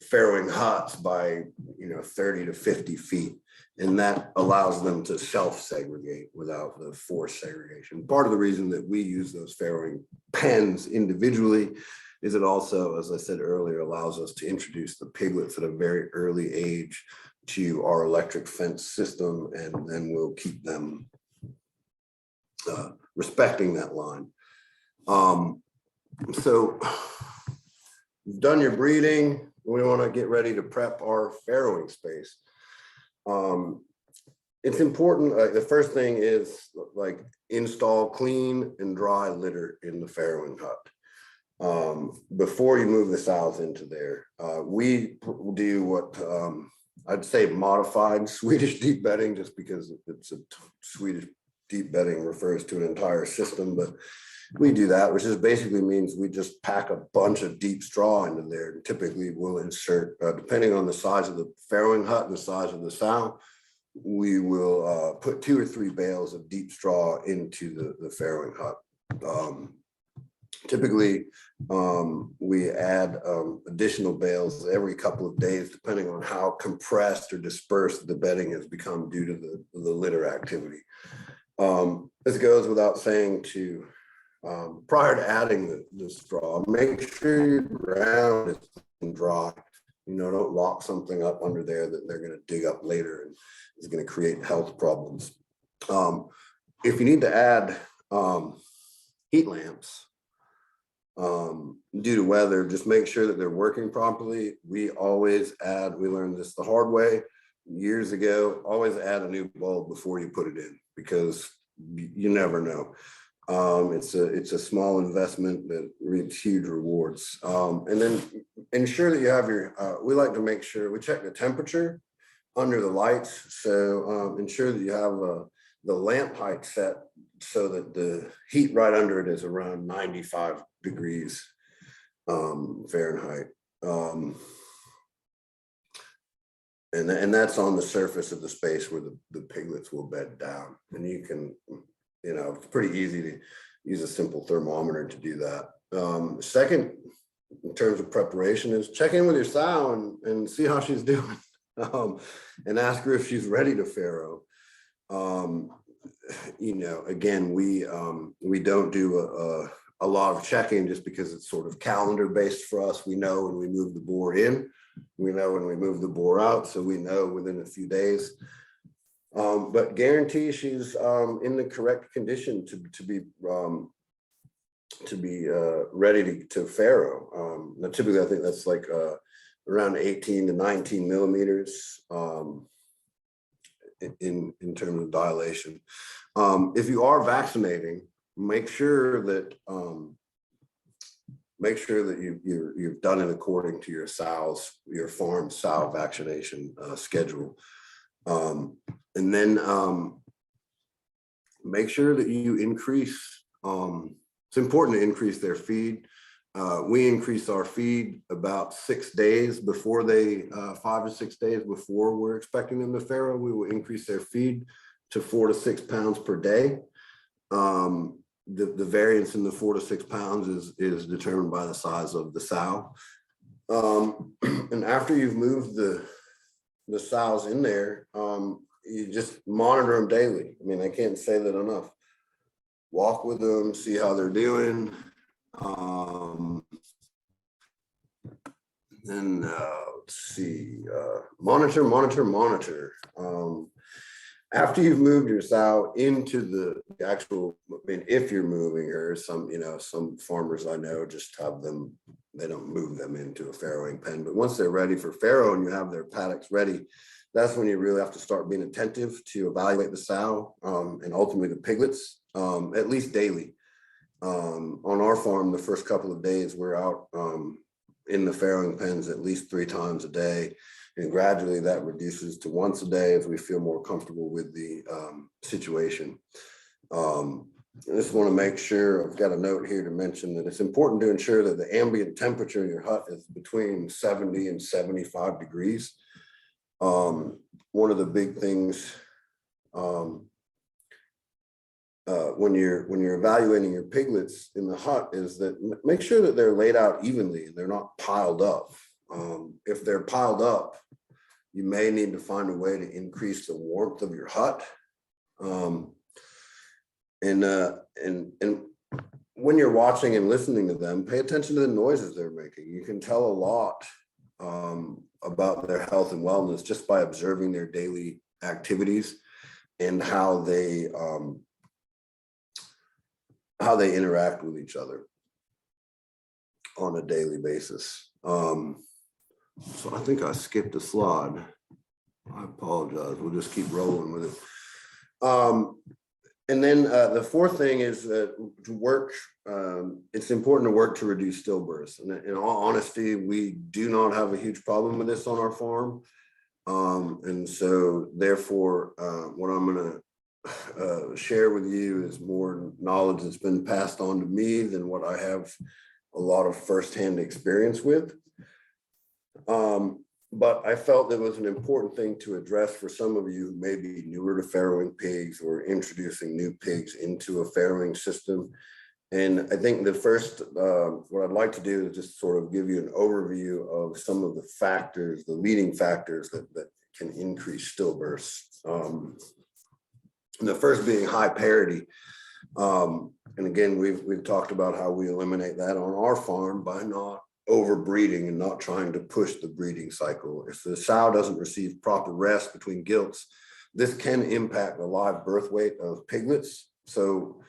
farrowing huts by 30 to 50 feet, and that allows them to self-segregate without the forced segregation. Part of the reason that we use those farrowing pens individually is it also, as I said earlier, allows us to introduce the piglets at a very early age to our electric fence system, and then we'll keep them respecting that line. So you've done your breeding. We want to get ready to prep our farrowing space. It's important. The first thing is like install clean and dry litter in the farrowing hut before you move the sows into there. We do what I'd say modified Swedish deep bedding, just because it's a Swedish deep bedding refers to an entire system, but we do that, which is basically means we just pack a bunch of deep straw into there. Typically we'll insert, depending on the size of the farrowing hut and the size of the sow, we will put 2 or 3 bales of deep straw into the farrowing hut. Typically, we add additional bales every couple of days, depending on how compressed or dispersed the bedding has become due to the litter activity. This goes without saying to, prior to adding the straw, make sure your ground is dry. Don't lock something up under there that they're going to dig up later and is going to create health problems. If you need to add heat lamps, due to weather, just make sure that they're working properly. We always add, we learned this the hard way years ago, always add a new bulb before you put it in, because you never know. It's a small investment that reaps huge rewards. And then ensure that you have your, we like to make sure we check the temperature under the lights. So ensure that you have the lamp height set so that the heat right under it is around 95 degrees Fahrenheit. And that's on the surface of the space where the piglets will bed down. And you can, it's pretty easy to use a simple thermometer to do that. Second, in terms of preparation, is check in with your sow and see how she's doing, and ask her if she's ready to farrow. Again, we don't do a lot of checking just because it's sort of calendar based for us. We know when we move the boar in, we know when we move the boar out, so we know within a few days. But guarantee she's in the correct condition to be ready to farrow. Now, typically, I think that's like around 18 to 19 millimeters in terms of dilation. If you are vaccinating, make sure that you've done it according to your farm sow vaccination schedule. And then make sure that you increase It's important to increase their feed. We increase our feed about 6 days before 5 to 6 days before we're expecting them to farrow. We will increase their feed to 4 to 6 pounds per day. The variance in the 4 to 6 pounds is determined by the size of the sow. And after you've moved the sows in there, you just monitor them daily. I mean, I can't say that enough. Walk with them, see how they're doing. Let's see, monitor. After you've moved your sow into the actual, I mean, if you're moving her, some farmers I know just have them, they don't move them into a farrowing pen, but once they're ready for farrow and you have their paddocks ready, that's when you really have to start being attentive to evaluate the sow and ultimately the piglets, at least daily. On our farm, the first couple of days, we're out in the farrowing pens at least 3 times a day. And gradually that reduces to once a day as we feel more comfortable with the situation. I just want to make sure, I've got a note here to mention that it's important to ensure that the ambient temperature in your hut is between 70 and 75 degrees. One of the big things when you're evaluating your piglets in the hut is that make sure that they're laid out evenly and they're not piled up. If they're piled up, you may need to find a way to increase the warmth of your hut. And when you're watching and listening to them, pay attention to the noises they're making. You can tell a lot about their health and wellness just by observing their daily activities and how they interact with each other on a daily basis. So I think I skipped a slide. I apologize. We'll just keep rolling with it. And then the fourth thing is to work. It's important to work to reduce stillbirths. And in all honesty, we do not have a huge problem with this on our farm. And so therefore, what I'm going to share with you is more knowledge that's been passed on to me than what I have a lot of firsthand experience with. But I felt it was an important thing to address for some of you who may be newer to farrowing pigs or introducing new pigs into a farrowing system. And I think the first, what I'd like to do is just sort of give you an overview of some of the factors, the leading factors that can increase stillbirths. And the first being high parity. And again, we've talked about how we eliminate that on our farm by not overbreeding and not trying to push the breeding cycle. If the sow doesn't receive proper rest between gilts, this can impact the live birth weight of piglets. So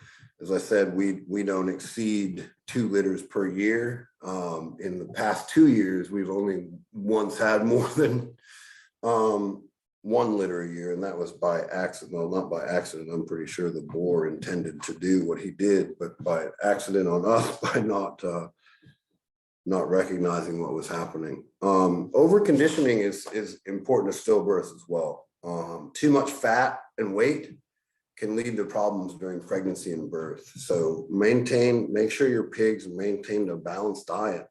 as I said, we don't exceed 2 litters per year. In the past 2 years, we've only once had more than 1 litter a year, and that was by accident. Well, not by accident. I'm pretty sure the boar intended to do what he did, but by accident on us by not recognizing what was happening. Overconditioning is important to stillbirths as well. Too much fat and weight can lead to problems during pregnancy and birth. So make sure your pigs maintain a balanced diet,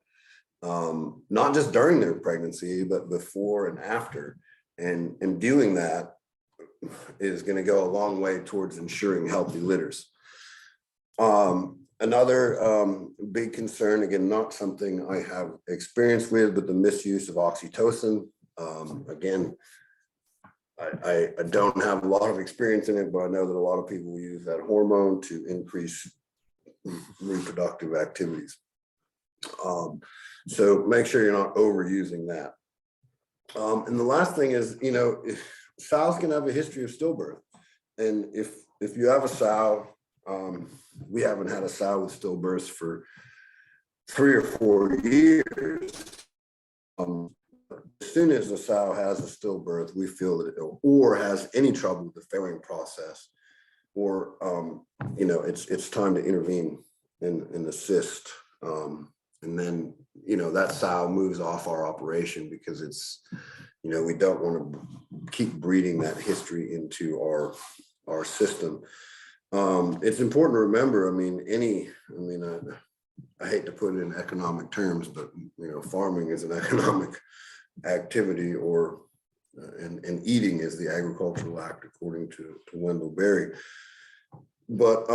not just during their pregnancy, but before and after. And doing that is going to go a long way towards ensuring healthy litters. Another big concern, again, not something I have experience with, but the misuse of oxytocin. Again, I don't have a lot of experience in it, but I know that a lot of people use that hormone to increase reproductive activities. So make sure you're not overusing that. And the last thing is, sows can have a history of stillbirth. And if you have a sow, we haven't had a sow with stillbirths for 3 or 4 years. As soon as a sow has a stillbirth, we feel that or has any trouble with the farrowing process, or it's time to intervene and assist. And then that sow moves off our operation because it's we don't want to keep breeding that history into our system. It's important to remember, I hate to put it in economic terms, but farming is an economic activity, or and eating is the agricultural act, according to Wendell Berry. But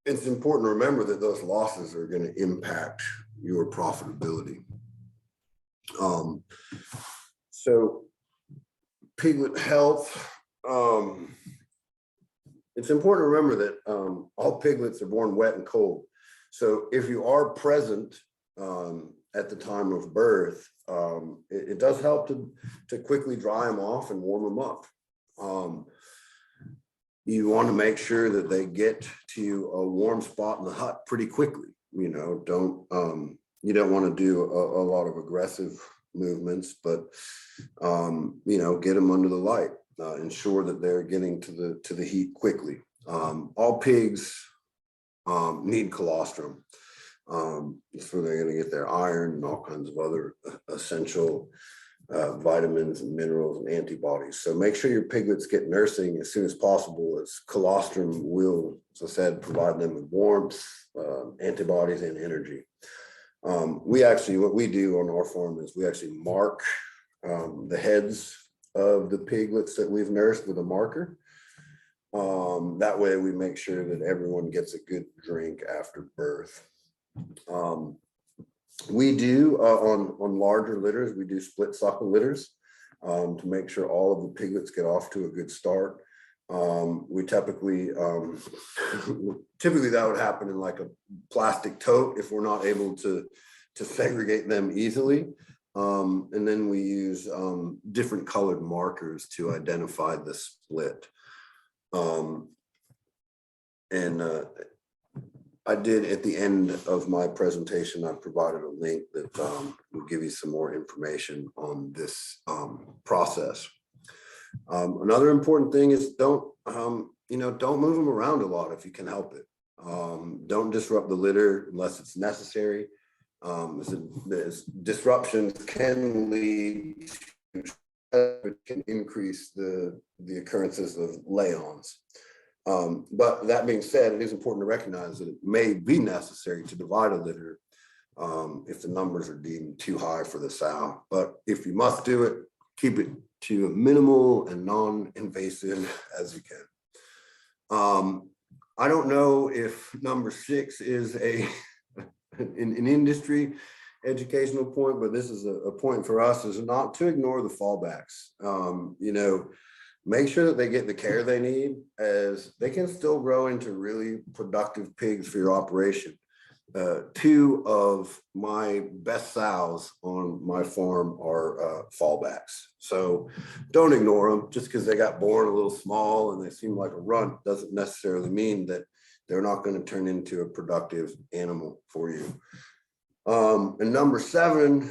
it's important to remember that those losses are going to impact your profitability. So piglet health, it's important to remember that all piglets are born wet and cold. So if you are present at the time of birth, it does help to quickly dry them off and warm them up. You want to make sure that they get to a warm spot in the hut pretty quickly. You don't want to do a lot of aggressive movements, but get them under the light. Ensure that they're getting to the heat quickly. All pigs need colostrum. That's where they're going to get their iron and all kinds of other essential vitamins and minerals and antibodies. So make sure your piglets get nursing as soon as possible, as colostrum will, as I said, provide them with warmth, antibodies, and energy. What we do on our farm is we actually mark the heads of the piglets that we've nursed with a marker. That way we make sure that everyone gets a good drink after birth. We do on larger litters, we do split suckle litters to make sure all of the piglets get off to a good start. We typically that would happen in like a plastic tote if we're not able to segregate them easily. And then we use different colored markers to identify the split. I did, at the end of my presentation, I provided a link that will give you some more information on this process. Another important thing is don't move them around a lot if you can help it. Don't disrupt the litter unless it's necessary. Disruptions can lead to, can increase the occurrences of lay-ons. But that being said, it is important to recognize that it may be necessary to divide a litter if the numbers are deemed too high for the sow. But if you must do it, keep it to a minimal and non-invasive as you can. I don't know if number 6 is an industry educational point, but this is a point for us, is not to ignore the fallbacks. Make sure that they get the care they need, as they can still grow into really productive pigs for your operation. 2 of my best sows on my farm are fallbacks. So don't ignore them. Just because they got born a little small and they seem like a runt doesn't necessarily mean that they're not going to turn into a productive animal for you. And number 7,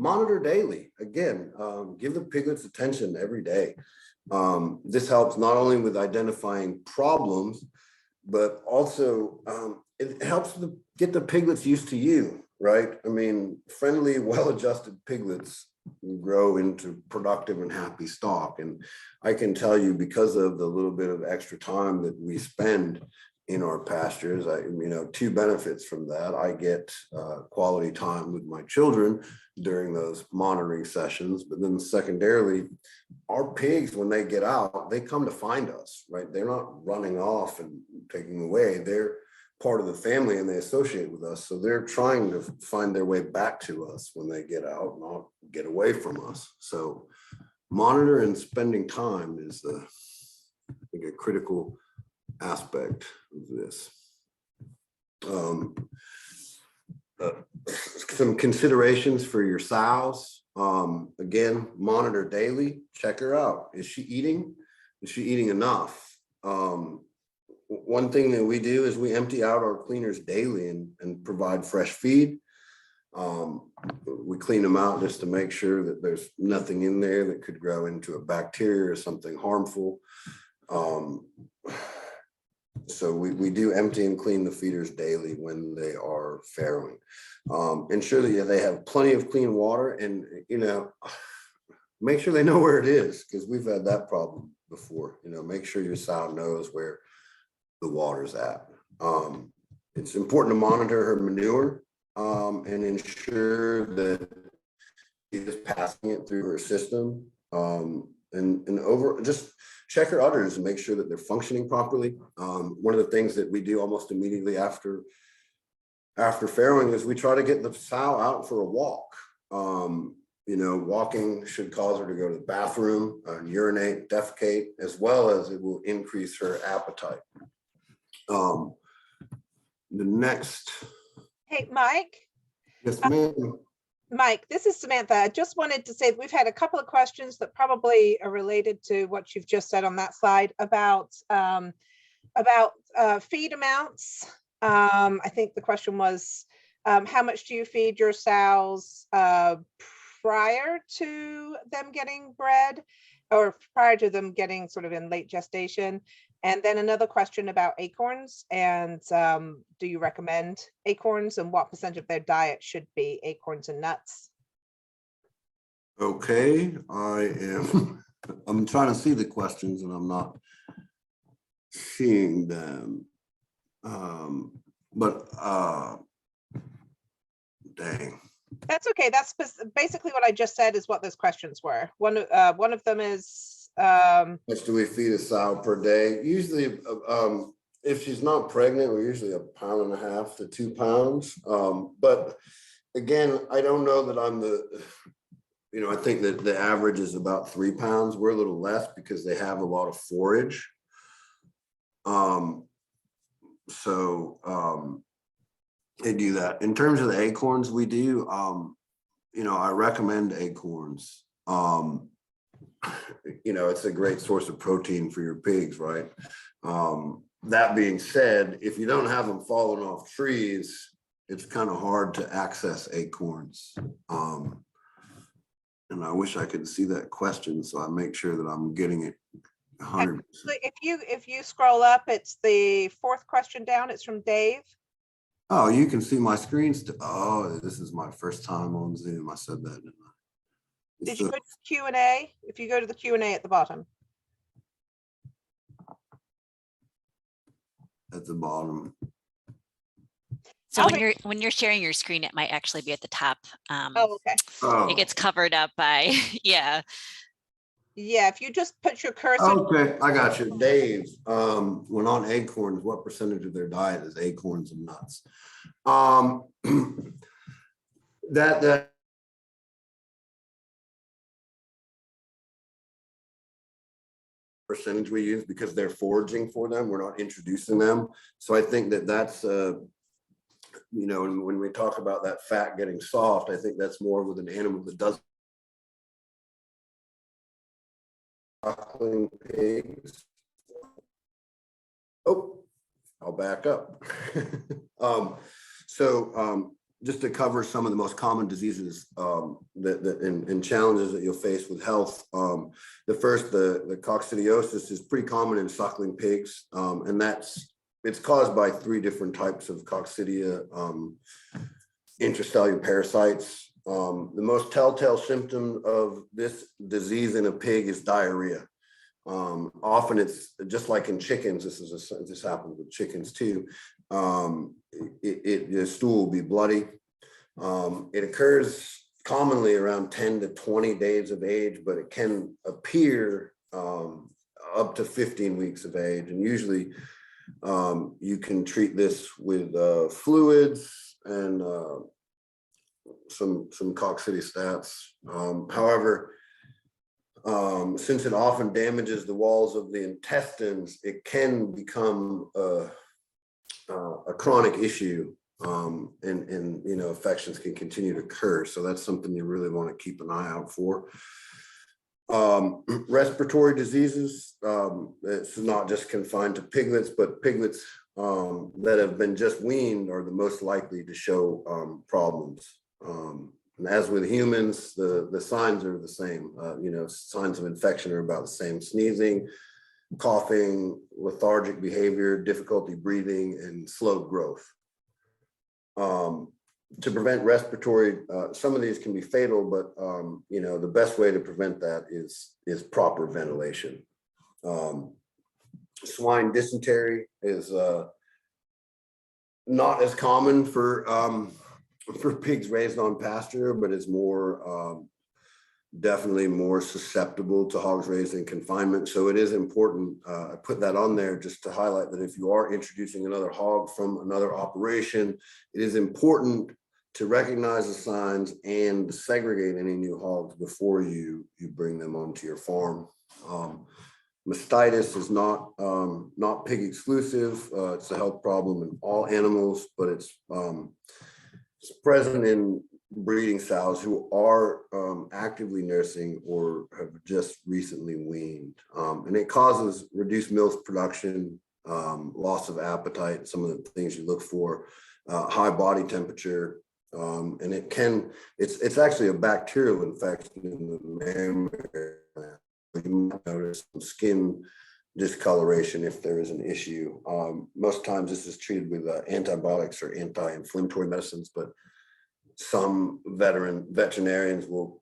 monitor daily. Again, give the piglets attention every day. This helps not only with identifying problems, but also it helps to get the piglets used to you, right? I mean, friendly, well-adjusted piglets grow into productive and happy stock. And I can tell you, because of the little bit of extra time that we spend in our pastures, 2 benefits from that. I get quality time with my children during those monitoring sessions, but then secondarily, our pigs, when they get out, they come to find us, right? They're not running off and taking away. They're part of the family and they associate with us. So they're trying to find their way back to us when they get out, not get away from us. So monitor and spending time is I think a critical aspect of this. Some considerations for your sows. Again, monitor daily, check her out. Is she eating? Is she eating enough? One thing that we do is we empty out our cleaners daily and provide fresh feed. We clean them out just to make sure that there's nothing in there that could grow into a bacteria or something harmful. So we do empty and clean the feeders daily when they are farrowing. Ensure that they have plenty of clean water, and make sure they know where it is, because we've had that problem before. Make sure your sow knows where the water's at. It's important to monitor her manure and ensure that she is passing it through her system. And over just check her udders and make sure that they're functioning properly. One of the things that we do almost immediately after farrowing is we try to get the sow out for a walk. You know, walking should cause her to go to the bathroom, urinate, defecate, as well as it will increase her appetite. The next. Hey, Mike. Yes, ma'am. Mike, this is Samantha. I just wanted to say we've had a couple of questions that probably are related to what you've just said on that slide about feed amounts. I think the question was, how much do you feed your sows prior to them getting bred, or prior to them getting sort of in late gestation? And then another question about acorns, and do you recommend acorns, and what percentage of their diet should be acorns and nuts? Okay, I'm trying to see the questions and I'm not seeing them. Dang. That's okay. That's basically what I just said is what those questions were. One of them is How much do we feed a sow per day? Usually, if she's not pregnant, we're usually 1.5 pounds to 2 pounds. But again, I don't know that I'm I think that the average is about 3 pounds. We're a little less because they have a lot of forage. They do that. In terms of the acorns, we do, I recommend acorns. It's a great source of protein for your pigs, right? That being said, if you don't have them falling off trees, it's kind of hard to access acorns. And I wish I could see that question, so I make sure that I'm getting it 100%. If you scroll up, it's the fourth question down. It's from Dave. Oh, you can see my screens. Oh, this is my first time on Zoom. I said that, didn't I? Did you go to Q&A? If you go to the Q&A at the bottom. At the bottom. So when you're sharing your screen, it might actually be at the top. Oh, okay. It gets covered up by, yeah. Yeah, if you just put your cursor. Okay, I got you. Dave, when on acorns, what percentage of their diet is acorns and nuts? That percentage we use because they're foraging for them. We're not introducing them. So I think that's, when we talk about that fat getting soft, I think that's more with an animal that doesn't. Pigs. Oh, I'll back up. Just to cover some of the most common diseases and challenges that you'll face with health. The first, the coccidiosis, is pretty common in suckling pigs, and it's caused by 3 different types of coccidia intracellular parasites. The most telltale symptom of this disease in a pig is diarrhea. Often it's just like in chickens. This happens with chickens too. The stool will be bloody. It occurs commonly around 10 to 20 days of age, but it can appear up to 15 weeks of age. And usually you can treat this with fluids and some coccidiostatin. However, since it often damages the walls of the intestines, it can become a chronic issue, and infections can continue to occur. So that's something you really want to keep an eye out for. Respiratory diseases, it's not just confined to piglets, but piglets that have been just weaned are the most likely to show problems. And as with humans, the signs are the same. Signs of infection are about the same: sneezing, coughing, lethargic behavior, difficulty breathing, and slow growth. To prevent respiratory, some of these can be fatal, but the best way to prevent that is proper ventilation. Swine dysentery is not as common for pigs raised on pasture, but it's more definitely more susceptible to hogs raised in confinement. So it is important. I put that on there just to highlight that if you are introducing another hog from another operation, it is important to recognize the signs and segregate any new hogs before you bring them onto your farm. Mastitis is not pig exclusive. It's a health problem in all animals, but it's present in breeding sows who are actively nursing or have just recently weaned. And it causes reduced milk production, loss of appetite, some of the things you look for, high body temperature. And it's actually a bacterial infection in the mammary gland. You might notice some skin discoloration if there is an issue. Most times this is treated with antibiotics or anti-inflammatory medicines, but some veterinarians will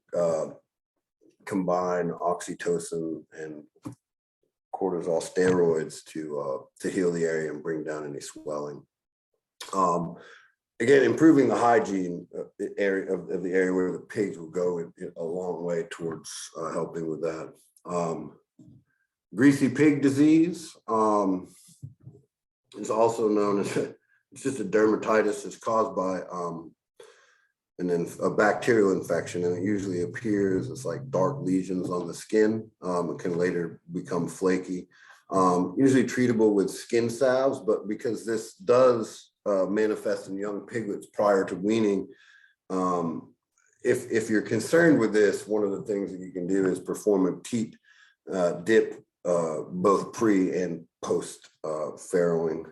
combine oxytocin and cortisol steroids to heal the area and bring down any swelling. Again, improving the hygiene area of the area where the pigs will go a long way towards helping with that. Greasy pig disease is also known as it's just a dermatitis that's caused by a bacterial infection, and it usually appears as like dark lesions on the skin. It can later become flaky. Usually treatable with skin salves, but because this does manifest in young piglets prior to weaning, if you're concerned with this, one of the things that you can do is perform a teat dip both pre and post farrowing.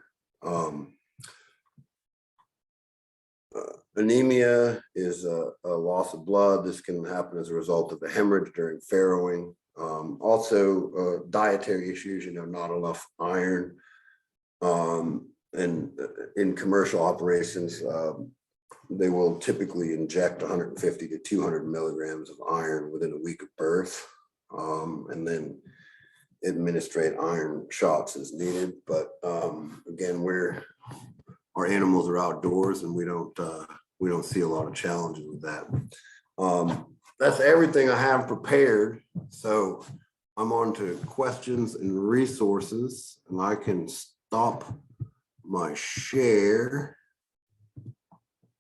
Anemia is a loss of blood. This can happen as a result of a hemorrhage during farrowing. Also, dietary issues, not enough iron. And in commercial operations, they will typically inject 150 to 200 milligrams of iron within a week of birth, and then administrate iron shots as needed. But again, our animals are outdoors, and we don't see a lot of challenges with that. That's everything I have prepared. So I'm on to questions and resources, and I can stop my share.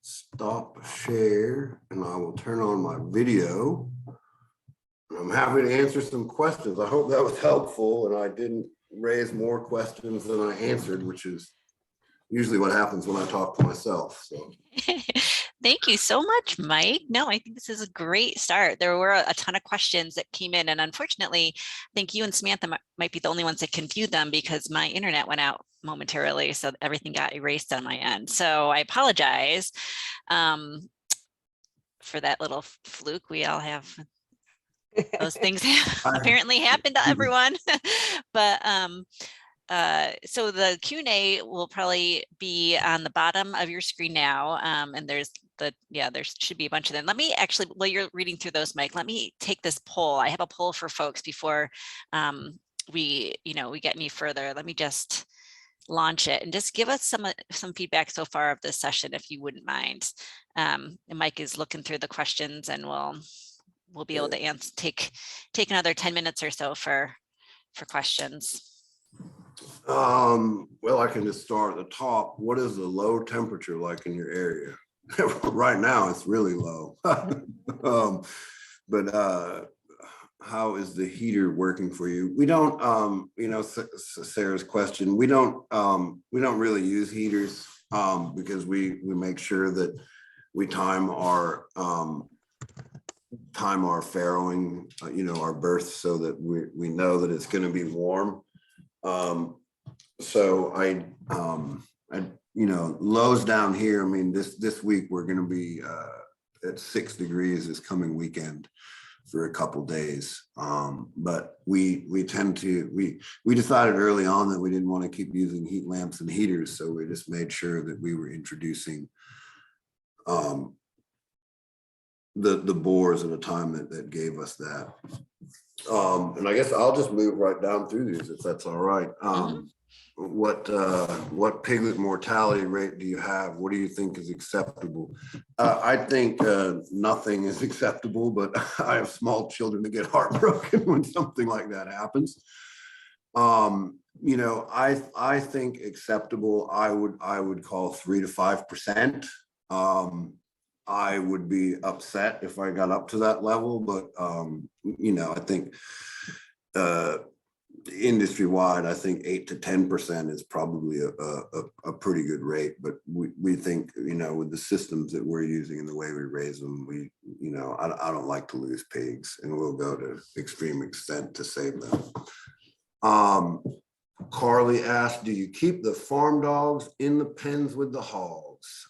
Stop share, and I will turn on my video. I'm happy to answer some questions. I hope that was helpful, and I didn't raise more questions than I answered, which is usually what happens when I talk to myself. So. Thank you so much, Mike. No, I think this is a great start. There were a ton of questions that came in, and unfortunately, I think you and Samantha might be the only ones that can view them because my internet went out momentarily, so everything got erased on my end. So I apologize for that little fluke. We all have those things apparently happen to everyone. But so the Q&A will probably be on the bottom of your screen now, and there should be a bunch of them. Let me actually, while you're reading through those, Mike, let me take this poll. I have a poll for folks before we get any further. Let me just launch it and just give us some feedback so far of this session, if you wouldn't mind. And Mike is looking through the questions, and we'll be able to answer, take another 10 minutes or so for questions. Well, I can just start at the top. What is the low temperature like in your area? Right now, it's really low. But how is the heater working for you? We don't, Sarah's question, we don't really use heaters because we make sure that we time our farrowing, our births, so that we know that it's going to be warm. So lows down here. I mean, this week we're going to be at 6 degrees this coming weekend for a couple days. But we decided early on that we didn't want to keep using heat lamps and heaters, so we just made sure that we were introducing the boars and the time that gave us that. And I guess I'll just move right down through these if that's all right. What piglet mortality rate do you have? What do you think is acceptable? I think nothing is acceptable, but I have small children that get heartbroken when something like that happens. You know, I think acceptable, I would call 3 to 5%. I would be upset if I got up to that level, but you know, I think industry wide, I think 8 to 10% is probably a pretty good rate. But we think, you know, with the systems that we're using and the way we raise them, you know, I don't like to lose pigs, and we'll go to extreme extent to save them. Carly asked, do you keep the farm dogs in the pens with the hogs?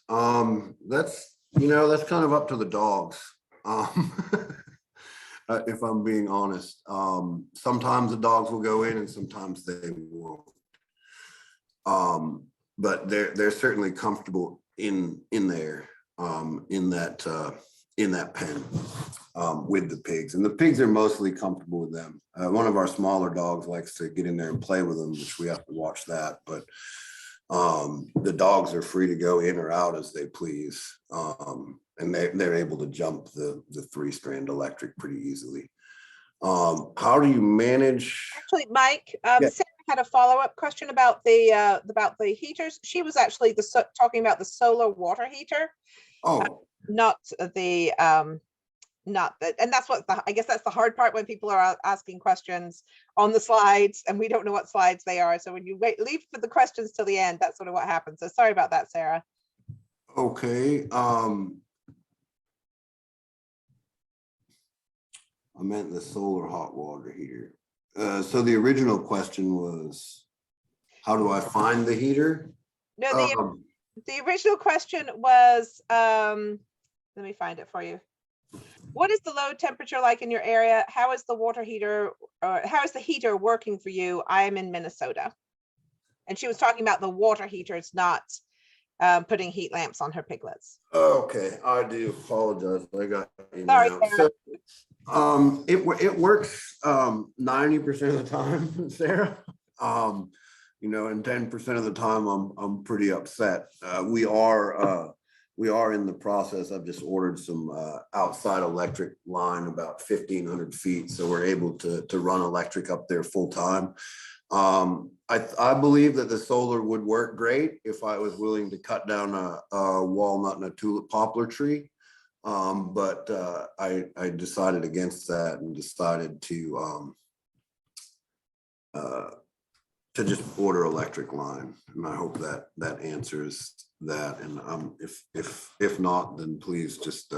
That's, you know, that's kind of up to the dogs. If I'm being honest, sometimes the dogs will go in and sometimes they won't. But they're certainly comfortable in there, in that pen with the pigs, and the pigs are mostly comfortable with them. One of our smaller dogs likes to get in there and play with them, which we have to watch that. But the dogs are free to go in or out as they please. And they're able to jump the 3-strand electric pretty easily. How do you manage? Actually, Mike, Yeah. Sarah had a follow-up question about the heaters. She was actually talking about the solar water heater. Oh, Not the and that's what I guess that's the hard part when people are asking questions on the slides and we don't know what slides they are. So when you leave for the questions till the end, that's sort of what happens. So sorry about that, Sarah. okay. I meant the solar hot water heater. So the original question was, how do I find the heater? No, the original question was, let me find it for you. What is the load temperature like in your area? How is the water heater, or how is the heater working for you? I am in Minnesota. And she was talking about the water heaters, not putting heat lamps on her piglets. Okay, I do apologize. I got you Sorry, now. Sarah. So, it works 90% of the time, Sarah. You know, and 10% of the time I'm pretty upset. We are in the process. I've just ordered some outside electric line about 1,500 feet, so we're able to run electric up there full time. I believe that the solar would work great if I was willing to cut down a walnut and a tulip poplar tree. But I decided against that and decided to just order electric line, and I hope that answers that. And if not, then please just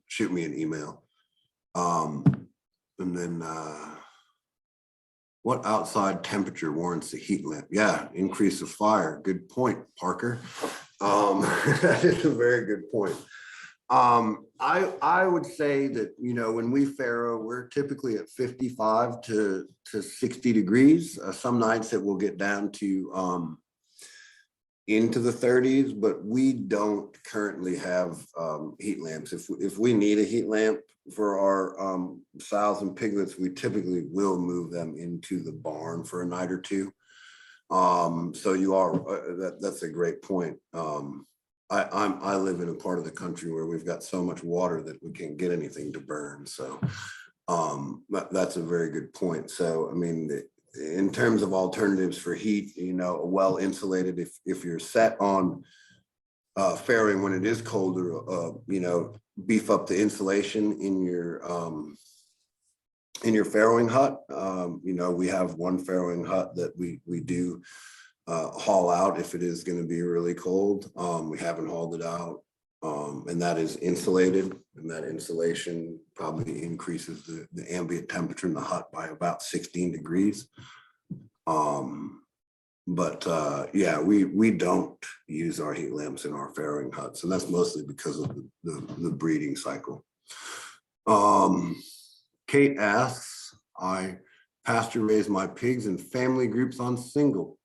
shoot me an email. And then what outside temperature warrants a heat lamp? Yeah, increase of fire. Good point, Parker. That is a very good point. I would say that, you know, when we farrow, we're typically at 55 to 60 degrees. Some nights it will get down to into the 30s, but we don't currently have heat lamps. If we need a heat lamp for our sows and piglets, we typically will move them into the barn for a night or two. So you are that's a great point. I live in a part of the country where we've got so much water that we can't get anything to burn. So that's a very good point. So, I mean, in terms of alternatives for heat, you know, well insulated, if you're set on farrowing when it is colder, you know, beef up the insulation in your farrowing hut. You know, we have one farrowing hut that we do haul out if it is going to be really cold. We haven't hauled it out, and that is insulated, and that insulation probably increases the ambient temperature in the hut by about 16 degrees. But yeah, we don't use our heat lamps in our farrowing huts, and that's mostly because of the breeding cycle. Kate asks, I pasture raise my pigs in family groups on single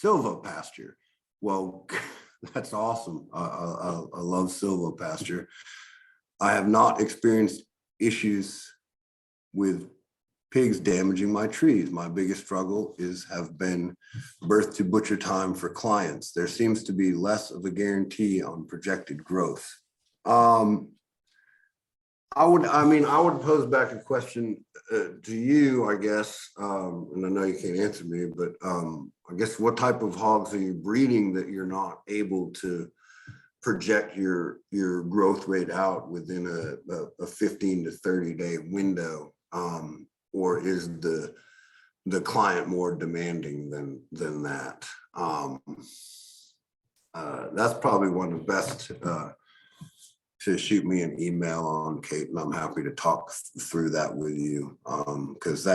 silvopasture. Well, that's awesome. I love silvopasture. I have not experienced issues with pigs damaging my trees. My biggest struggle have been birth to butcher time for clients. There seems to be less of a guarantee on projected growth. I would pose back a question to you, I guess, and I know you can't answer me, but I guess what type of hogs are you breeding that you're not able to project your growth rate out within a 15 to 30 day window, or is the client more demanding than that? That's probably one of the best to shoot me an email on, Kate, and I'm happy to talk through that with you, because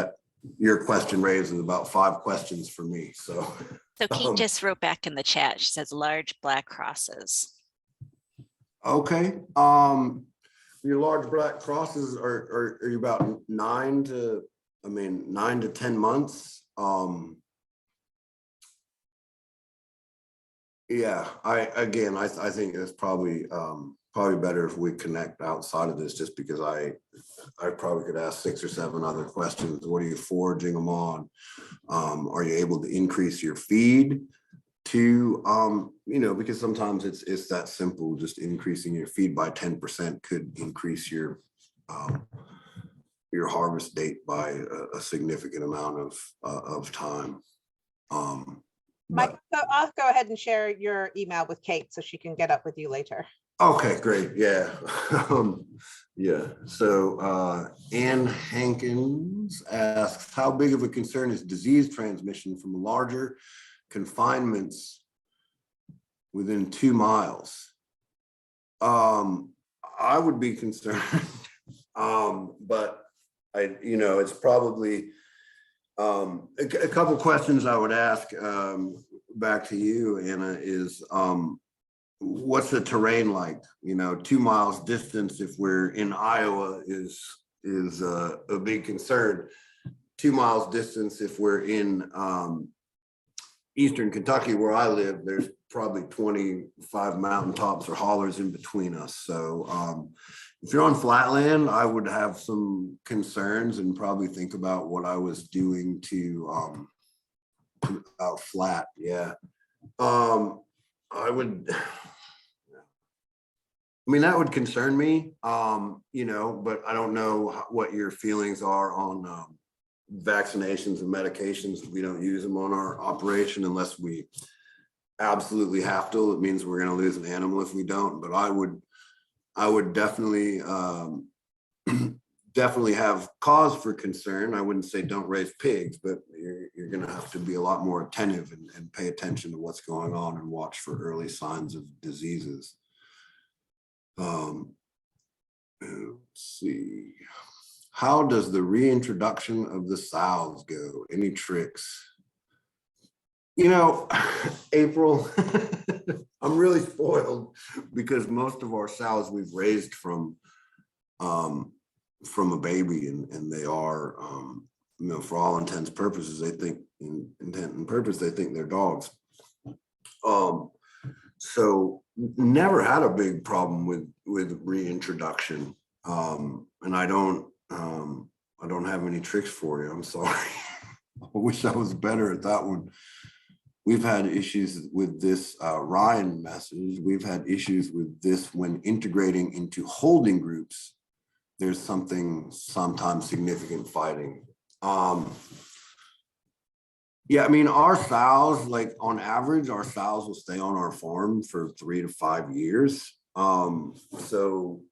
your question raises about 5 questions for me. So Kate just wrote back in the chat. She says large black crosses. Okay. Your large black crosses are you about 9 to 10 months? Yeah, I think it's probably better if we connect outside of this, just because I probably could ask 6 or 7 other questions. What are you foraging them on? Are you able to increase your feed to, because sometimes it's that simple. Just increasing your feed by 10% could increase your harvest date by a significant amount of time. Mike, I'll go ahead and share your email with Kate so she can get up with you later. Okay, great. Yeah. Yeah. So Ann Hankins asks, how big of a concern is disease transmission from larger confinements within 2 miles? I would be concerned, but it's probably a couple questions I would ask back to you, Anna, is what's the terrain like? 2 miles distance, if we're in Iowa, is a big concern. 2 miles distance, if we're in Eastern Kentucky, where I live, there's probably 25 mountaintops or hollers in between us. So if you're on flatland, I would have some concerns and probably think about what I was doing to out flat. Yeah. That would concern me, but I don't know what your feelings are on vaccinations and medications. We don't use them on our operation unless we absolutely have to. It means we're going to lose an animal if we don't. But I would definitely have cause for concern. I wouldn't say don't raise pigs, but you're going to have to be a lot more attentive and pay attention to what's going on and watch for early signs of diseases. Let's see. How does the reintroduction of the sows go? Any tricks? April, I'm really spoiled because most of our sows we've raised from a baby, and they are, for all intents and purposes, they think they're dogs. So never had a big problem with reintroduction, and I don't have any tricks for you. I'm sorry. I wish I was better at that one. We've had issues with this, Ryan message. We've had issues with this when integrating into holding groups. There's sometimes significant fighting. Yeah, our sows, like on average, our sows will stay on our farm for 3 to 5 years. So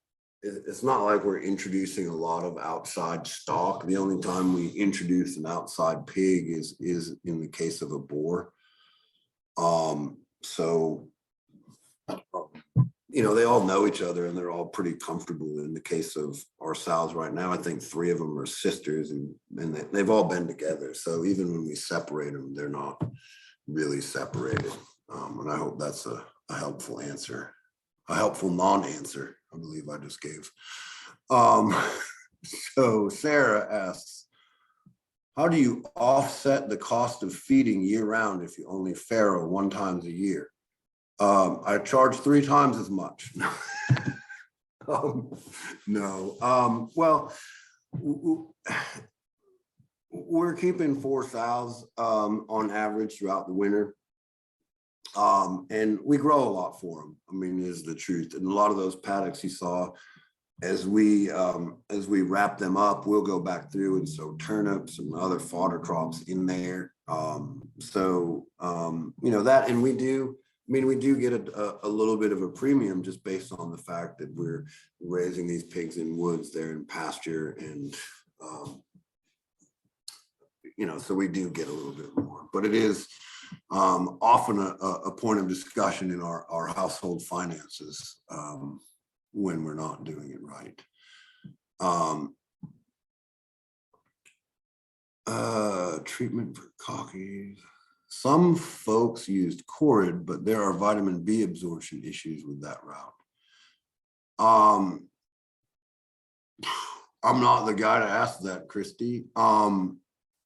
it's not like we're introducing a lot of outside stock. The only time we introduce an outside pig is in the case of a boar. So they all know each other and they're all pretty comfortable. In the case of our sows right now, I think 3 of them are sisters, and they've all been together. So even when we separate them, they're not really separated. And I hope that's a helpful answer, a helpful non-answer, I believe I just gave. So Sarah asks, how do you offset the cost of feeding year round if you only farrow 1 time a year? I charge 3 times as much. No. Well, we're keeping 4 sows on average throughout the winter. And we grow a lot for them. I mean, is the truth. And a lot of those paddocks you saw, as we wrap them up, we'll go back through and sow turnips and other fodder crops in there. You know, that, and we do get a little bit of a premium just based on the fact that we're raising these pigs in woods, they're in pasture, and you know, so we do get a little bit more, but it is often a point of discussion in our household finances when we're not doing it right. Treatment for cockies. Some folks used Corid, but there are vitamin B absorption issues with that route. I'm not the guy to ask that, Christy.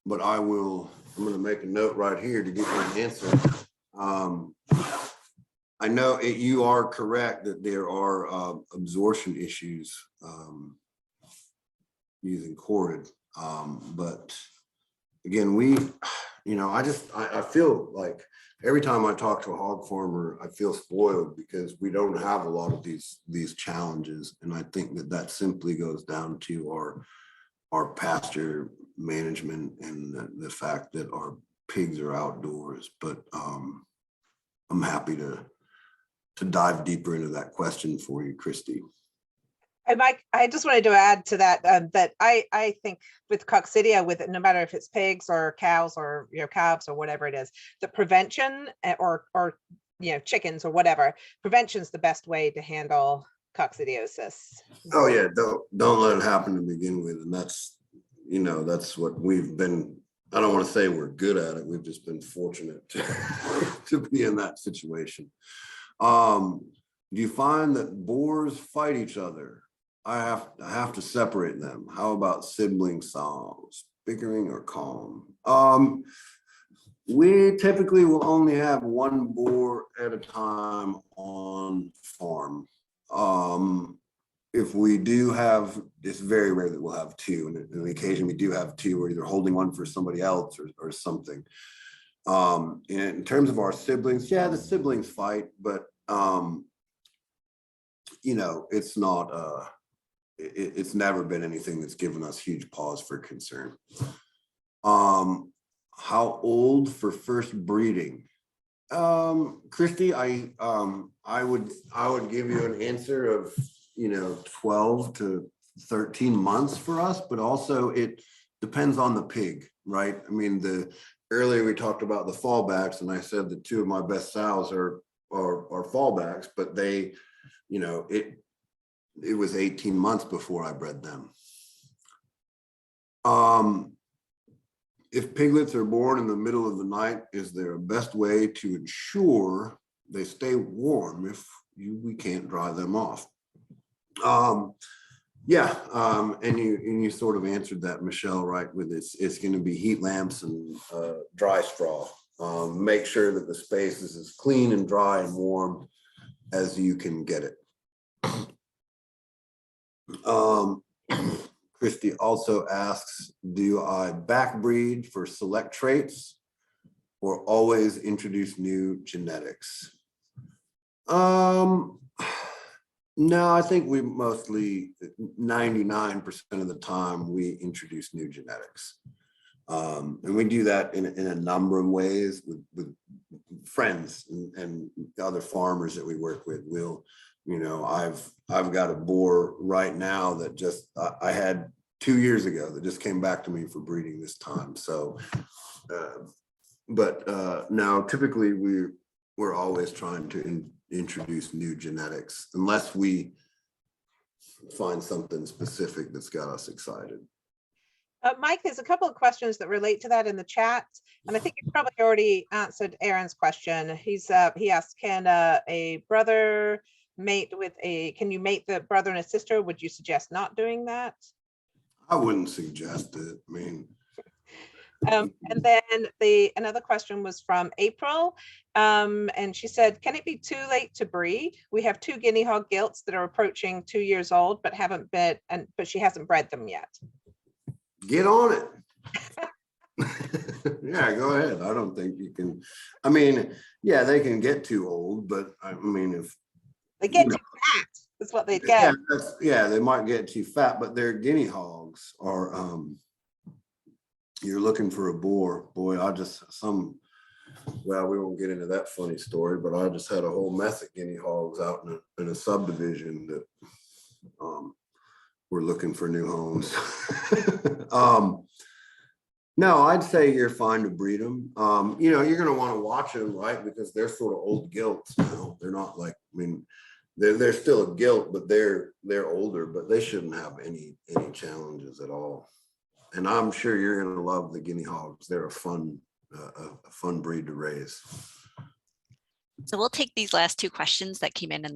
But I'm going to make a note right here to get you an answer. I know you are correct that there are absorption issues using Corid. But again, you know, I feel like every time I talk to a hog farmer, I feel spoiled because we don't have a lot of these challenges. And I think that simply goes down to our pasture management and the fact that our pigs are outdoors. But I'm happy to dive deeper into that question for you, Christy. And Mike, I just wanted to add to that, that I think with coccidia, with it, no matter if it's pigs or cows or, you know, calves or whatever it is, the prevention or you know, chickens or whatever, prevention is the best way to handle coccidiosis. Oh yeah, don't let it happen to begin with, and that's, you know, that's what we've been. I don't want to say we're good at it. We've just been fortunate to be in that situation. Do you find that boars fight each other? I have to separate them. How about sibling songs, bickering or calm? We typically will only have one boar at a time on farm. If we do have, it's very rare that we'll have two, and on the occasion we do have two, we're either holding one for somebody else or something. In terms of our siblings, yeah, the siblings fight, but you know, it's not it's never been anything that's given us huge pause for concern. How old for first breeding? Christy, I would give you an answer of, you know, 12 to 13 months for us, but also it depends on the pig, right? I mean, earlier we talked about the fallbacks, and I said that 2 of my best sows are fallbacks, but they, you know, it was 18 months before I bred them. If piglets are born in the middle of the night, is there a best way to ensure they stay warm if we can't dry them off? Yeah, and you sort of answered that, Michelle, right? With it's going to be heat lamps and dry straw. Make sure that the space is as clean and dry and warm as you can get it. Christy also asks, do I backbreed for select traits or always introduce new genetics? No, I think we mostly, 99% of the time, we introduce new genetics. And we do that in a number of ways with friends and other farmers that we work with. We'll, you know, I've got a boar right now that just I had 2 years ago that just came back to me for breeding this time. So, now typically we're always trying to introduce new genetics unless we find something specific that's got us excited. Mike, there's a couple of questions that relate to that in the chat, and I think you probably already answered Aaron's question. He asked, can a brother mate with can you mate the brother and a sister? Would you suggest not doing that? I wouldn't suggest it. I mean, And then another question was from April. And she said, can it be too late to breed? We have 2 guinea hog gilts that are approaching 2 years old, but but she hasn't bred them yet. Get on it. Yeah, go ahead. I don't think you can. I mean, yeah, they can get too old, but I mean, if they get too fat, that's what they get. Yeah, they might get too fat, but their guinea hogs are. You're looking for a boar, boy. Well, we won't get into that funny story, but I just had a whole mess of guinea hogs out in a subdivision that were looking for new homes. No, I'd say you're fine to breed them. You know, you're going to want to watch them, right? Because they're sort of old gilts now. They're not like, I mean, they're still a gilt, but they're older, but they shouldn't have any challenges at all. And I'm sure you're going to love the guinea hogs. They're a fun breed to raise. So we'll take these last 2 questions that came in the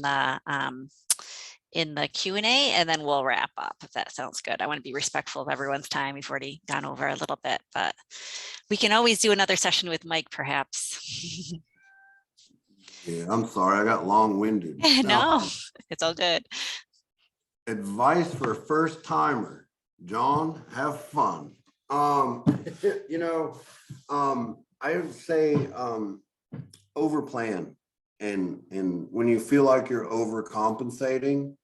Q&A, and then we'll wrap up, if that sounds good. I want to be respectful of everyone's time. We've already gone over a little bit, but we can always do another session with Mike, perhaps. Yeah, I'm sorry, I got long-winded. No, it's all good. Advice for a first timer. John, have fun. You know, I would say overplan, and when you feel like you're overcompensating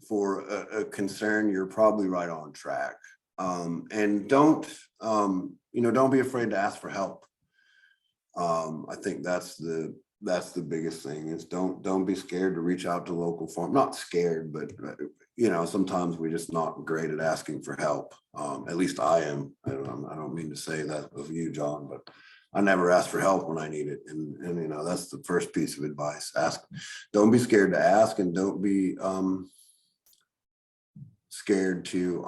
for a concern, you're probably right on track. And don't be afraid to ask for help. I think that's the biggest thing is don't be scared to reach out to local farm. Not scared, but you know, sometimes we're just not great at asking for help. At least I am. I don't mean to say that of you, John, but I never ask for help when I need it. And you know, that's the first piece of advice. Don't be scared to ask, and don't be scared to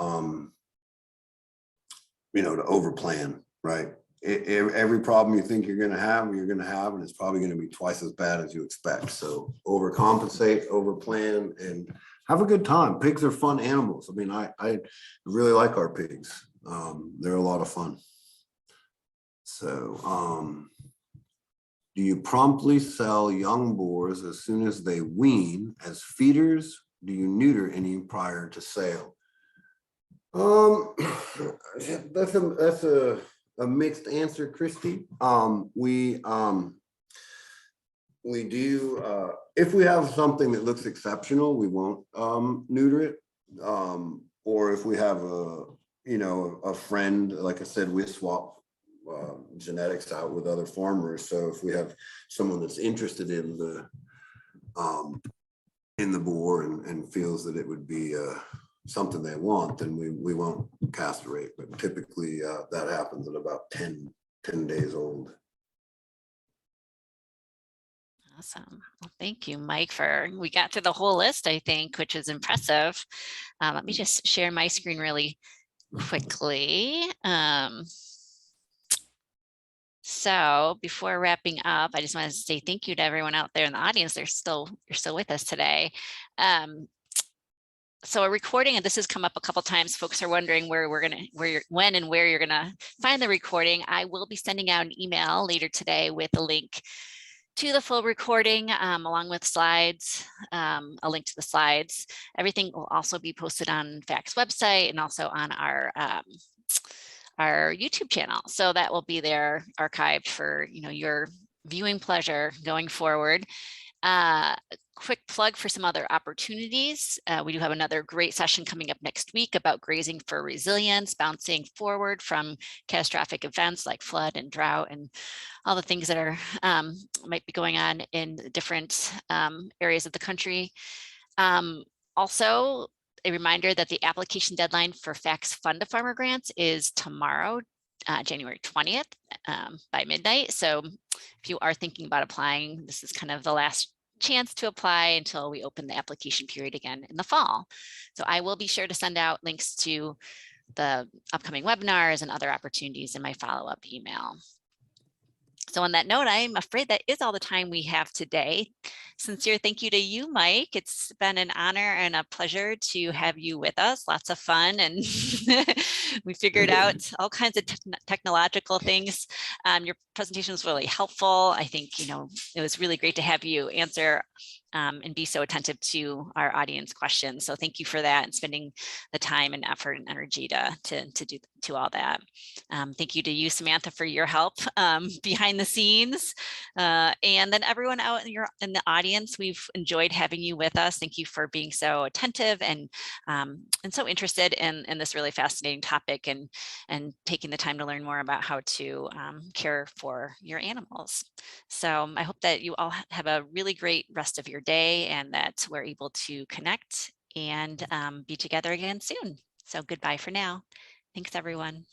to overplan, right? Every problem you think you're going to have, and it's probably going to be twice as bad as you expect. So overcompensate, overplan, and have a good time. Pigs are fun animals. I mean, I really like our pigs. They're a lot of fun. So do you promptly sell young boars as soon as they wean as feeders? Do you neuter any prior to sale? That's a mixed answer, Christy. We do, if we have something that looks exceptional, we won't neuter it. Or if we have a friend, like I said, we swap genetics out with other farmers. So if we have someone that's interested in the boar and feels that it would be something they want, then we won't castrate. But typically that happens at about 10 days old. Awesome. Well, thank you, Mike, we got through the whole list, I think, which is impressive. Let me just share my screen really quickly. So before wrapping up, I just wanted to say thank you to everyone out there in the audience. You're still with us today. So a recording, and this has come up a couple times, folks are wondering when and where you're gonna find the recording. I will be sending out an email later today with a link to the full recording, along with slides, a link to the slides. Everything will also be posted on FACT's website and also on our YouTube channel. So that will be there archived for your viewing pleasure going forward. Quick plug for some other opportunities. We do have another great session coming up next week about grazing for resilience, bouncing forward from catastrophic events like flood and drought and all the things that are might be going on in different areas of the country. Also, a reminder that the application deadline for FACT's Fund a Farmer grants is tomorrow, January 20th by midnight. So if you are thinking about applying, this is kind of the last chance to apply until we open the application period again in the fall. So I will be sure to send out links to the upcoming webinars and other opportunities in my follow-up email. So on that note, I'm afraid that is all the time we have today. Sincere thank you to you, Mike. It's been an honor and a pleasure to have you with us. Lots of fun, and we figured out all kinds of technological things. Your presentation was really helpful. I think, it was really great to have you answer and be so attentive to our audience questions. So thank you for that, and spending the time and effort and energy to do all that. Thank you to you, Samantha, for your help behind the scenes. And then everyone out in the audience, we've enjoyed having you with us. Thank you for being so attentive and so interested in this really fascinating topic, and taking the time to learn more about how to care for your animals. So I hope that you all have a really great rest of your day, and that we're able to connect and be together again soon. So goodbye for now. Thanks, everyone.